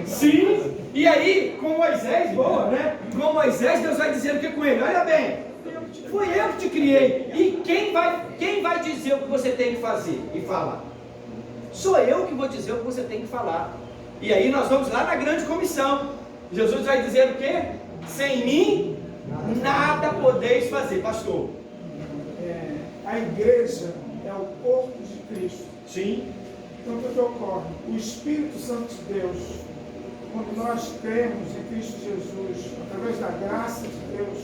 Sim. E aí, com Moisés, boa, né? Com Moisés, Deus vai dizer o que com ele? Olha bem, fui eu que te criei. E quem vai dizer o que você tem que fazer e falar? Sou eu que vou dizer o que você tem que falar. E aí nós vamos lá na grande comissão. Jesus vai dizer o quê? Sem mim, nada podeis fazer, pastor. A igreja é o corpo de Cristo. Sim. Então o que ocorre? O Espírito Santo de Deus, quando nós cremos em Cristo Jesus, através da graça de Deus,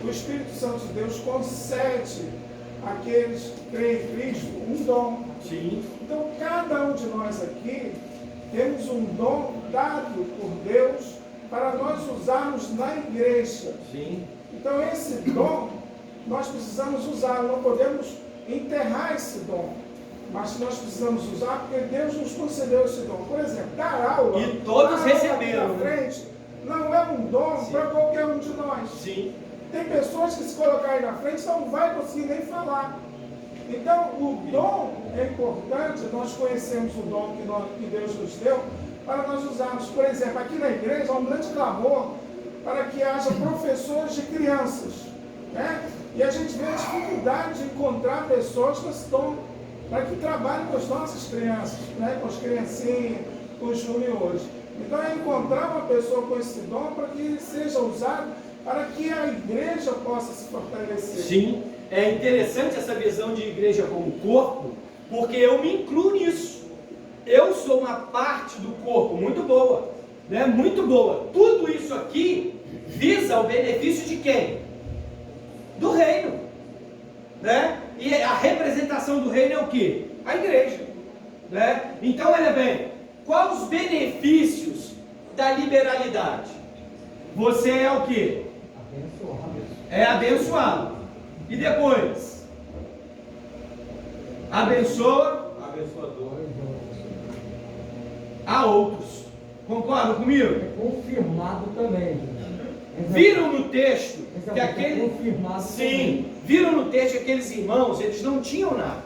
o Espírito Santo de Deus concede àqueles que creem em Cristo um dom. Sim. Então cada um de nós aqui temos um dom dado por Deus para nós usarmos na igreja. Sim. Então esse dom nós precisamos usar, não podemos enterrar esse dom, mas nós precisamos usar porque Deus nos concedeu esse dom. Por exemplo, dar aula. E todos receberam. Na frente, não é um dom para qualquer um de nós. Sim. Tem pessoas que se colocarem na frente não vai conseguir nem falar. Então o dom é importante, nós conhecemos o dom que Deus nos deu para nós usarmos. Por exemplo, aqui na igreja há um grande clamor para que haja professores de crianças, né? E a gente vê a dificuldade de encontrar pessoas com esse dom, para que trabalhem com as nossas crianças, né? Com as criancinhas, com os juniores. Então é encontrar uma pessoa com esse dom para que ele seja usado, para que a igreja possa se fortalecer. Sim, é interessante essa visão de igreja como corpo, porque eu me incluo nisso. Eu sou uma parte do corpo muito boa, né? Muito boa. Tudo isso aqui visa o benefício de quem? Do reino, né? E a representação do reino é o quê? A igreja, né? Então, olha bem, quais os benefícios da liberalidade? Você é o quê? É abençoado. E depois? Abençoa. Abençoador. A outros. Concordam comigo? É confirmado também. Viram no texto que aquele... Sim, viram no texto que aqueles irmãos, eles não tinham nada.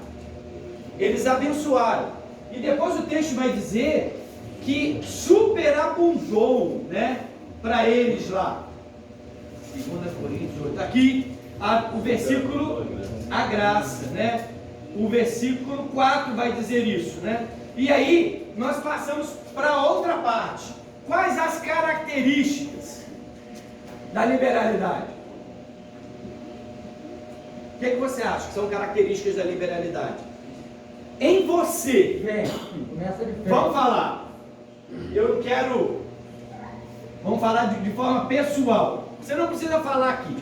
Eles abençoaram. E depois o texto vai dizer que superabundou, né, para eles lá. 2 Coríntios 8. Aqui o versículo, a graça, né? O versículo 4 vai dizer isso, né? E aí nós passamos para outra parte. Quais as características da liberalidade? O que você acha que são características da liberalidade? Em você. Vamos falar. Eu não quero. Vamos falar de forma pessoal. Você não precisa falar aqui.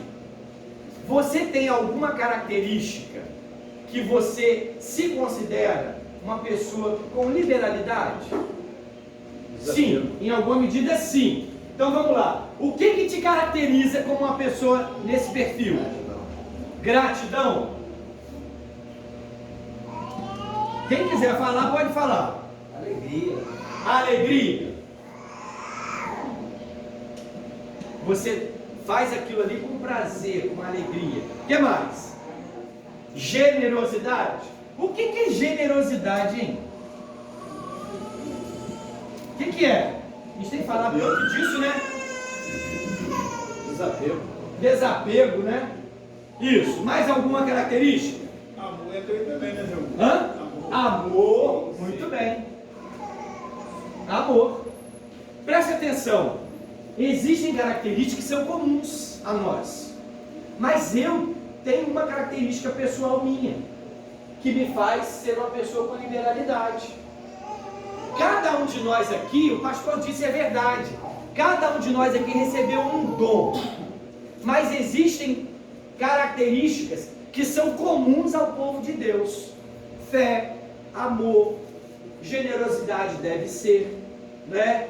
Você tem alguma característica que você se considera uma pessoa com liberalidade? Sim, em alguma medida sim. Então vamos lá. O que te caracteriza como uma pessoa nesse perfil? Gratidão? Quem quiser falar, pode falar. Alegria. Alegria. Você faz aquilo ali com prazer, com alegria. O que mais? Generosidade. O que é generosidade, hein? O que é? A gente tem que falar tanto disso, né? Desapego. Desapego, né? Isso. Mais alguma característica? Amor é aquele também, né, João? Hã? Amor. Muito bem. Amor. Preste atenção. Existem características que são comuns a nós. Mas eu tenho uma característica pessoal minha, que me faz ser uma pessoa com liberalidade. Cada um de nós aqui, o pastor disse é verdade, cada um de nós aqui recebeu um dom. Mas existem características que são comuns ao povo de Deus. Fé, amor, generosidade deve ser, né?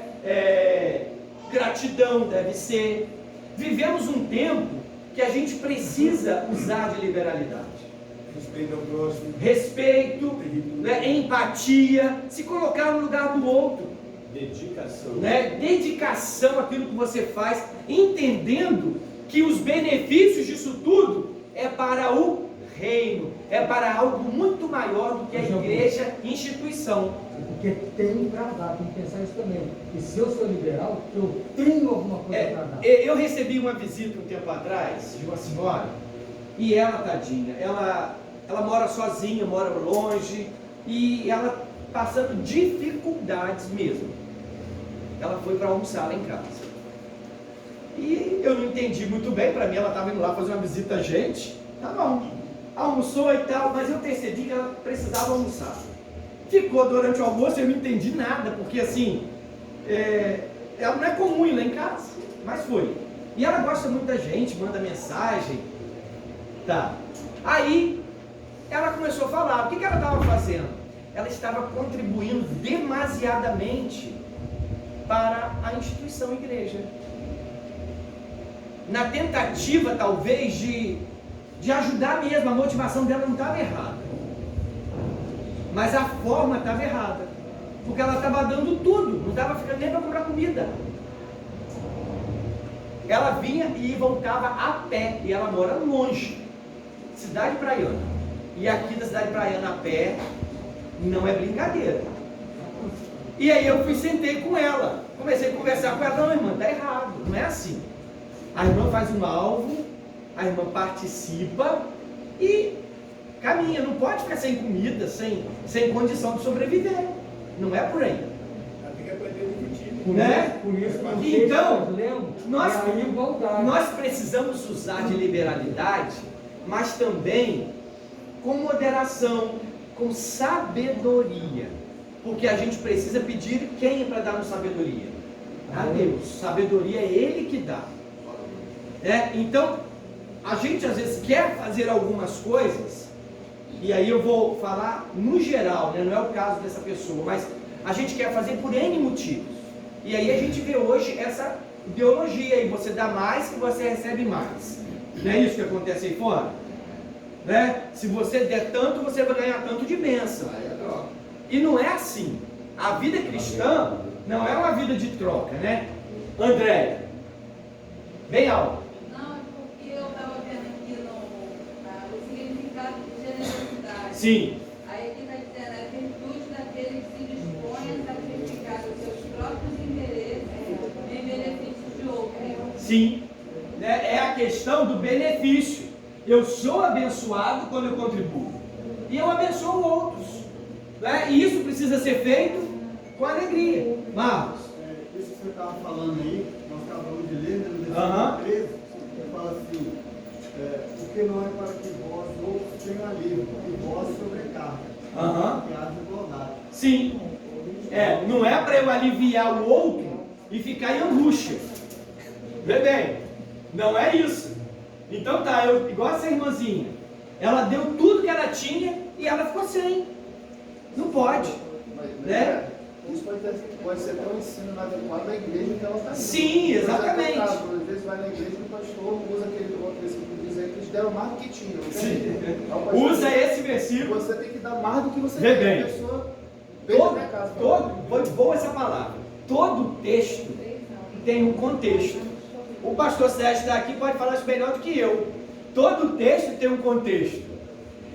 Gratidão deve ser. Vivemos um tempo que a gente precisa usar de liberalidade. Respeito ao próximo. Respeito, né? Empatia, se colocar no lugar do outro. Dedicação. Né? Dedicação àquilo que você faz, entendendo que os benefícios disso tudo é para o reino, é para algo muito maior do que a igreja instituição. Porque tem para dar, tem que pensar isso também. E se eu sou liberal, eu tenho alguma coisa para dar. Eu recebi uma visita um tempo atrás de uma senhora, e ela, tadinha, ela mora sozinha, mora longe, e ela passando dificuldades mesmo. Ela foi para almoçar lá em casa. E eu não entendi muito bem, para mim ela estava indo lá fazer uma visita a gente, tá bom, almoçou e tal, mas eu percebi que ela precisava almoçar. Ficou durante o almoço, eu não entendi nada, porque assim, ela não é comum ir lá em casa, mas foi. E ela gosta muito da gente, manda mensagem, tá. Aí, ela começou a falar, o que ela estava fazendo? Ela estava contribuindo demasiadamente para a instituição igreja. Na tentativa, talvez, de ajudar mesmo, a motivação dela não estava errada. Mas a forma estava errada. Porque ela estava dando tudo, não estava ficando nem para comprar comida. Ela vinha e voltava a pé, e ela mora longe, cidade praiana. E aqui da cidade praiana a pé, não é brincadeira. E aí eu sentei com ela, comecei a conversar com ela, não, irmã, está errado, não é assim. A irmã faz um alvo, a irmã participa e caminha, não pode ficar sem comida, sem condição de sobreviver. Não é por aí. Tem que aprender a dividir. Né? Por isso, então, nós precisamos usar de liberalidade, mas também com moderação, com sabedoria. Porque a gente precisa pedir quem é para dar-nos sabedoria? A Deus. Sabedoria é Ele que dá. Então, a gente às vezes quer fazer algumas coisas, e aí eu vou falar no geral, né? Não é o caso dessa pessoa, mas a gente quer fazer por N motivos. E aí a gente vê hoje essa ideologia, e você dá mais que você recebe mais. Não é isso que acontece aí fora? Né? Se você der tanto, você vai ganhar tanto de bênção. E não é assim. A vida cristã não é uma vida de troca, né? André, bem alto. Sim. Aí aqui está dizendo, a virtude daquele que se dispõe a sacrificar os seus próprios interesses em benefício de outros. Sim. É a questão do benefício. Eu sou abençoado quando eu contribuo. E eu abençoo outros. Né? E isso precisa ser feito com alegria. Marcos. Isso que você estava falando aí, nós acabamos de ler, no versículo 13, ele fala assim, porque não é para que vós outros tenham alívio, porque vós sobrecarga, que há desigualdade. Sim. Não é para eu aliviar o outro e ficar em angústia. Vê bem, não é isso. Então tá, igual essa irmãzinha, ela deu tudo que ela tinha e ela ficou sem. Não pode. Né? Isso pode ser até um ensino inadequado da igreja que ela está indo. Sim, exatamente. Às vezes vai na igreja e o pastor usa aquele outro versículo que diz aí que eles deram mais do que tinham. Então, usa esse versículo. Você tem que dar mais do que você tem. A pessoa veja a minha casa. Boa essa palavra. Todo texto tem um contexto. O pastor Sérgio está aqui, pode falar isso melhor do que eu. Todo texto tem um contexto.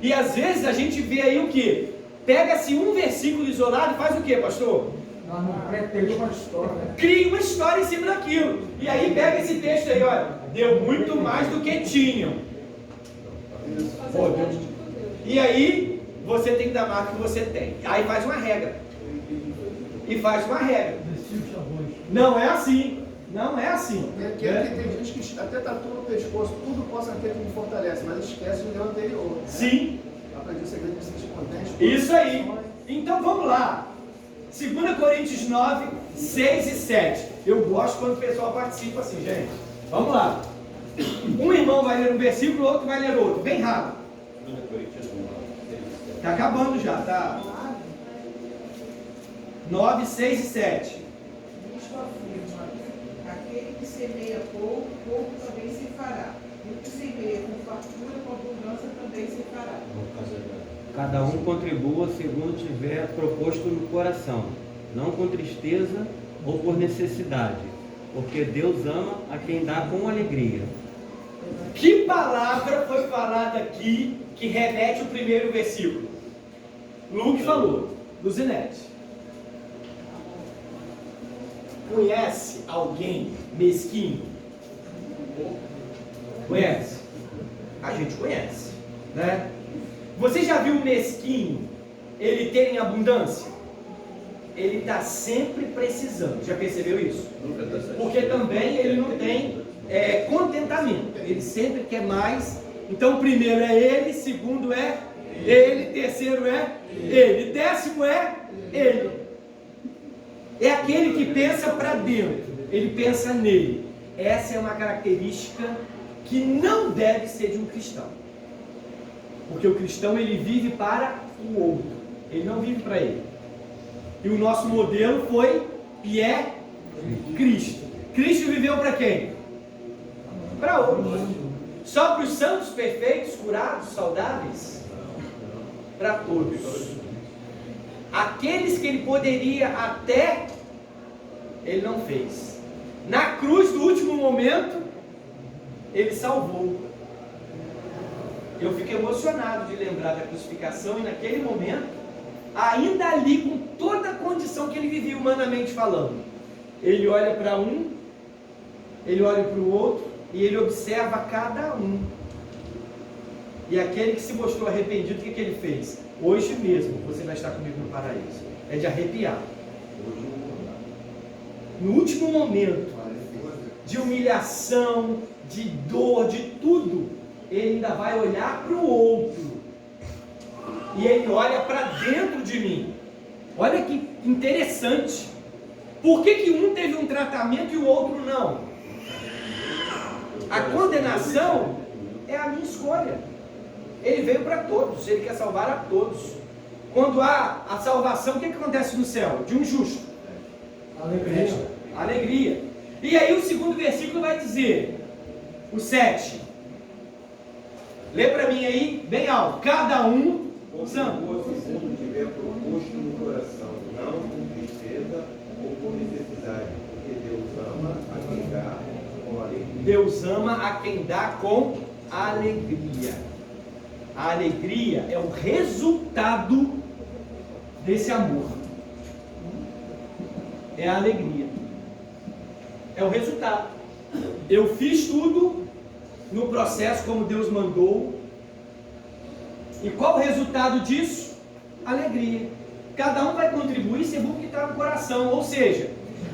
E às vezes a gente vê aí o que? Pega-se um versículo isolado e faz o que, pastor? Cria uma história em cima daquilo. E aí pega esse texto aí, olha, deu muito mais do que tinham. E aí você tem que dar marca que você tem. Aí faz uma regra. E faz uma regra. Não é assim. Não é assim. Tem gente que até tatua no pescoço, tudo possa ter que me fortalece, mas esquece o meu anterior. Né? Sim. Aprendi o segredo de se sentir contente. Isso aí. Então vamos lá. 2 Coríntios 9, 6 e 7. Eu gosto quando o pessoal participa assim, gente. Vamos lá. Um irmão vai ler um versículo, o outro vai ler outro. Bem rápido. 2 Coríntios 1. Está acabando já, tá? 9, 6 e 7. Isto afirma: aquele que semeia pouco, pouco também se fará. E o que semeia com fartura, com abundância também se fará. Cada um contribua segundo tiver proposto no coração, não com tristeza ou por necessidade, porque Deus ama a quem dá com alegria. Que palavra foi falada aqui que remete ao primeiro versículo? Luke falou, Luzinete. Conhece alguém mesquinho? Conhece? A gente conhece, né? Você já viu um mesquinho, ele ter em abundância? Ele está sempre precisando, já percebeu isso? Porque também ele não tem contentamento, ele sempre quer mais. Então primeiro é ele, segundo é ele, terceiro é ele, décimo é ele. É aquele que pensa para dentro, ele pensa nele. Essa é uma característica que não deve ser de um cristão. Porque o cristão, ele vive para o outro, ele não vive para ele. E o nosso modelo foi e é Cristo. Cristo viveu para quem? Para outros. Só para os santos perfeitos, curados, saudáveis? Para todos. Aqueles que ele poderia até, ele não fez. Na cruz do último momento, ele salvou. Eu fico emocionado de lembrar da crucificação e naquele momento, ainda ali com toda a condição que ele vivia humanamente falando, ele olha para um, ele olha para o outro e ele observa cada um. E aquele que se mostrou arrependido, o que ele fez? Hoje mesmo você vai estar comigo no paraíso. É de arrepiar. No último momento de humilhação, de dor, de tudo, ele ainda vai olhar para o outro. E ele olha para dentro de mim. Olha que interessante. Por que um teve um tratamento e o outro não? A condenação é a minha escolha. Ele veio para todos, ele quer salvar a todos. Quando há a salvação, o que acontece no céu? De um justo? Alegria. Alegria. E aí o segundo versículo vai dizer, o 7. Lê para mim aí, bem alto. Cada um, segundo tiver proposto no coração, não com tristeza ou por necessidade, porque Deus ama a quem dá com alegria. Deus ama a quem dá com alegria. A alegria é o resultado desse amor. É a alegria. É o resultado. Eu fiz tudo no processo como Deus mandou. E qual o resultado disso? Alegria. Cada um vai contribuir segundo o que está no coração. Ou seja,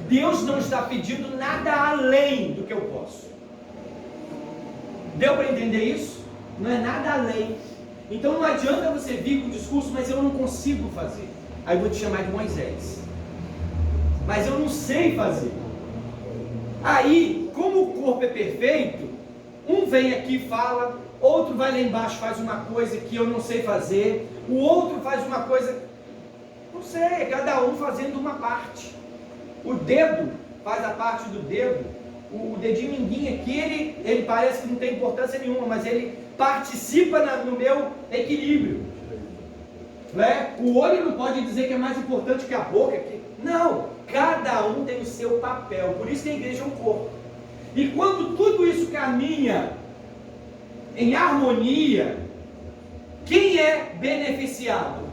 Deus não está pedindo nada além do que eu posso. Deu para entender isso? Não é nada além. Então não adianta você vir com o discurso, mas eu não consigo fazer. Aí eu vou te chamar de Moisés. Mas eu não sei fazer. Aí, como o corpo é perfeito, um vem aqui e fala, outro vai lá embaixo e faz uma coisa que eu não sei fazer, o outro faz uma coisa, não sei, é cada um fazendo uma parte. O dedo faz a parte do dedo, o dedinho mindinho aqui, ele parece que não tem importância nenhuma, mas ele participa no meu equilíbrio. Né? O olho não pode dizer que é mais importante que a boca. Não, cada um tem o seu papel, por isso que a igreja é um corpo. E quando tudo isso caminha em harmonia, quem é beneficiado?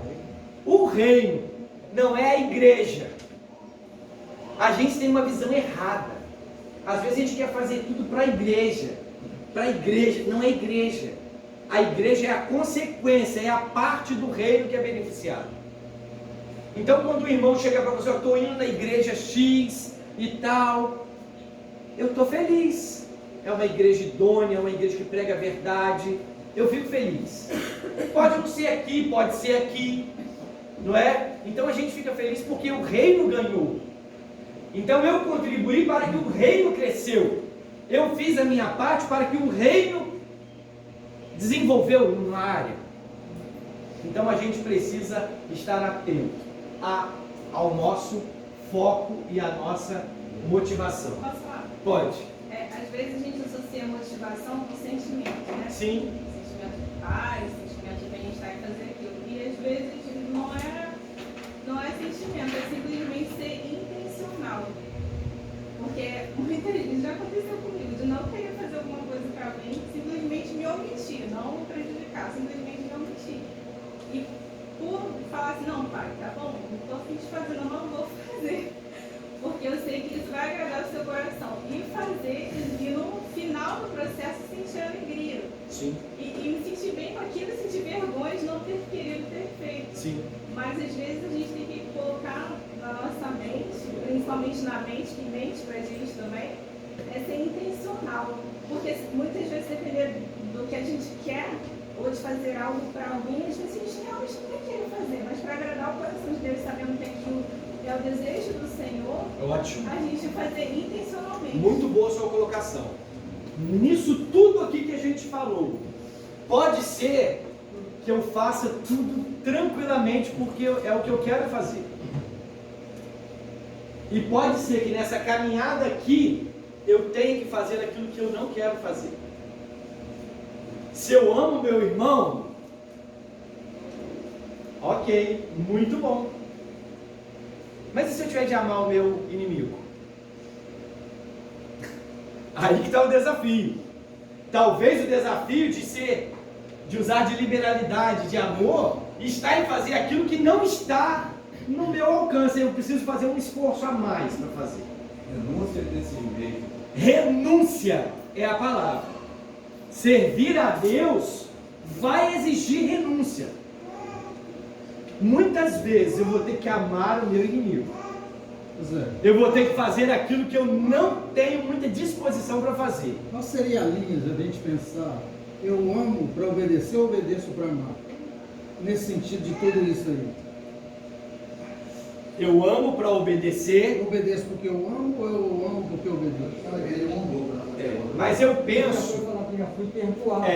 O reino, não é a igreja. A gente tem uma visão errada. Às vezes a gente quer fazer tudo para a igreja. Para a igreja, não é igreja. A igreja é a consequência, é a parte do reino que é beneficiada. Então quando o irmão chega para você, eu estou indo na igreja X e tal, eu estou feliz. É uma igreja idônea, é uma igreja que prega a verdade. Eu fico feliz. Pode não ser aqui, pode ser aqui, não é? Então a gente fica feliz porque o reino ganhou. Então eu contribuí para que o reino cresceu. Eu fiz a minha parte para que o reino desenvolveu uma área. Então a gente precisa estar atento ao nosso foco e à nossa motivação. Posso falar? Pode. Às vezes a gente associa a motivação com sentimento, né? Sim. Sentimento de paz, sentimento de bem-estar e fazer aquilo. E às vezes não é sentimento, é simplesmente ser intencional. Porque muitas vezes já aconteceu comigo, de não querer fazer alguma coisa para mim, simplesmente me omitir, não prejudicar, simplesmente me omitir. E por falar assim, não pai, tá bom, não estou afim de fazer, não vou fazer. Porque eu sei que isso vai agradar o seu coração. E fazer, e no final do processo sentir alegria. Sim. E me sentir bem com aquilo, sentir vergonha de não ter querido ter feito. Sim. Mas às vezes a gente tem que colocar na nossa mente, principalmente na mente, que mente pra gente também, é ser intencional. Porque muitas vezes, dependendo do que a gente quer, ou de fazer algo para alguém, às vezes a gente realmente não vai querer fazer, mas para agradar o coração de Deus, sabendo que aquilo é o desejo do Senhor, ótimo. A gente fazer intencionalmente. Muito boa a sua colocação. Nisso tudo aqui que a gente falou, pode ser que eu faça tudo tranquilamente porque é o que eu quero fazer. E pode ser que nessa caminhada aqui eu tenha que fazer aquilo que eu não quero fazer. Se eu amo meu irmão, ok, muito bom. Mas e se eu tiver de amar o meu inimigo? Aí que está o desafio. Talvez o desafio de usar de liberalidade, de amor, está em fazer aquilo que não está no meu alcance. Eu preciso fazer um esforço a mais para fazer. Renúncia desse meio. Renúncia é a palavra. Servir a Deus vai exigir renúncia. Muitas vezes eu vou ter que amar o meu inimigo. Eu vou ter que fazer aquilo que eu não tenho muita disposição para fazer. Qual seria a linha de a gente pensar, eu amo para obedecer, eu obedeço para amar? Nesse sentido de tudo isso aí. Eu amo para obedecer. Eu obedeço porque eu amo ou eu amo porque eu obedeço? Mas eu penso.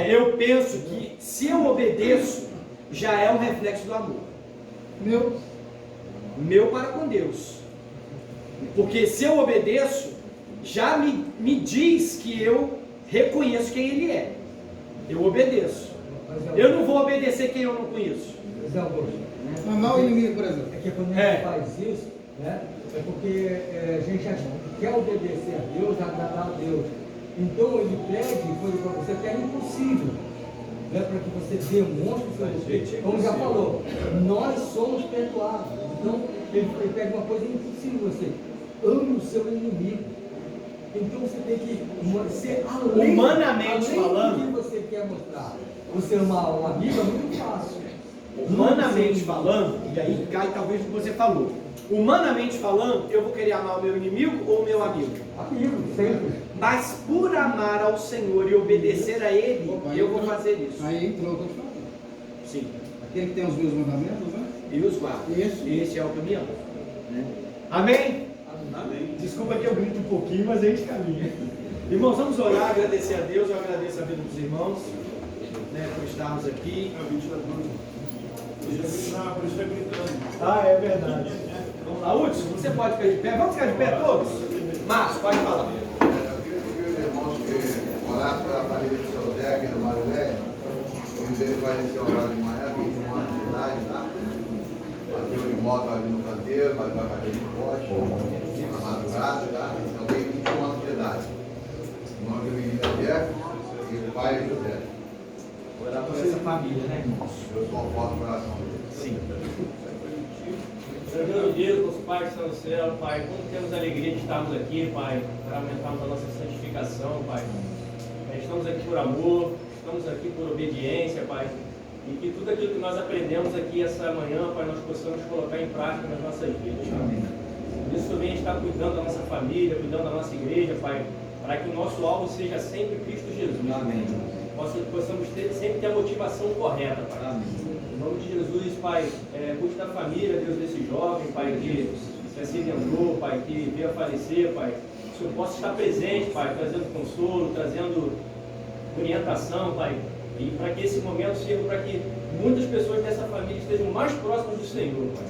Eu penso que se eu obedeço, já é um reflexo do amor. Meu para com Deus. Porque se eu obedeço, já me diz que eu reconheço quem Ele é. Eu obedeço. Eu não vou obedecer quem eu não conheço. Amar o inimigo, por exemplo. É que quando a gente faz isso, né, é porque a gente quer obedecer a Deus, agradar a Deus. Então ele pede coisa para você que é impossível, né, para que você demonstre o seu respeito. Como já falou, nós somos perdoados. Então ele pede uma coisa impossível, você ame o seu inimigo. Então você tem que ser além, humanamente além falando, do que você quer mostrar. Você amar um amigo é muito fácil. Humanamente falando, e aí cai talvez o que você falou. Humanamente falando, eu vou querer amar o meu inimigo ou o meu amigo? Amigo, sempre. Mas por amar ao Senhor e obedecer a Ele, eu vou fazer isso. Aí entrou o que eu falei. Sim. Aquele que tem os meus mandamentos, né? E os guarda. Esse é o que me ama. Né? Amém? Amém. Desculpa que eu grito um pouquinho, mas a gente caminha. Irmãos, vamos orar, agradecer a Deus. Eu agradeço a vida dos irmãos, né, por estarmos aqui. Ah, é verdade. Vamos lá, Hudson, você pode ficar de pé. Vamos ficar de pé todos? Márcio, pode falar. Eu queria que os irmãos que orassem pela família do seu Zé, aqui no Marilé, como ele faleceu agora de manhã, 21 anos de idade, tá? Bateu de moto ali no canteiro, bateu a cadeira de poste, na madrugada, tá? Então tem 21 anos de idade. O nome do menino é Jeff e o pai é José. Orar por essa família, né, irmãos? Eu sou o voto do coração dele. Sim. Senhor Deus, Deus, nosso Pai que está no céu, Pai, como temos a alegria de estarmos aqui, Pai, para aumentarmos a nossa santificação, Pai. Estamos aqui por amor, estamos aqui por obediência, Pai. E que tudo aquilo que nós aprendemos aqui essa manhã, Pai, nós possamos colocar em prática nas nossas vidas. Amém. Por isso também está cuidando da nossa família, cuidando da nossa igreja, Pai, para que o nosso alvo seja sempre Cristo Jesus. Amém. Possamos sempre ter a motivação correta, Pai. Amém. Em nome de Jesus, Pai, cuide da família, Deus, desse jovem, Pai, que se acidentou, Pai, que veio a falecer, Pai. Que o Senhor possa estar presente, Pai, trazendo consolo, trazendo orientação, Pai. E para que esse momento sirva para que muitas pessoas dessa família estejam mais próximas do Senhor, Pai.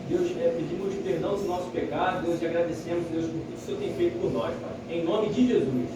Deus, pedimos perdão dos nossos pecados, Deus, e agradecemos, Deus, por tudo que o Senhor tem feito por nós, Pai. Em nome de Jesus.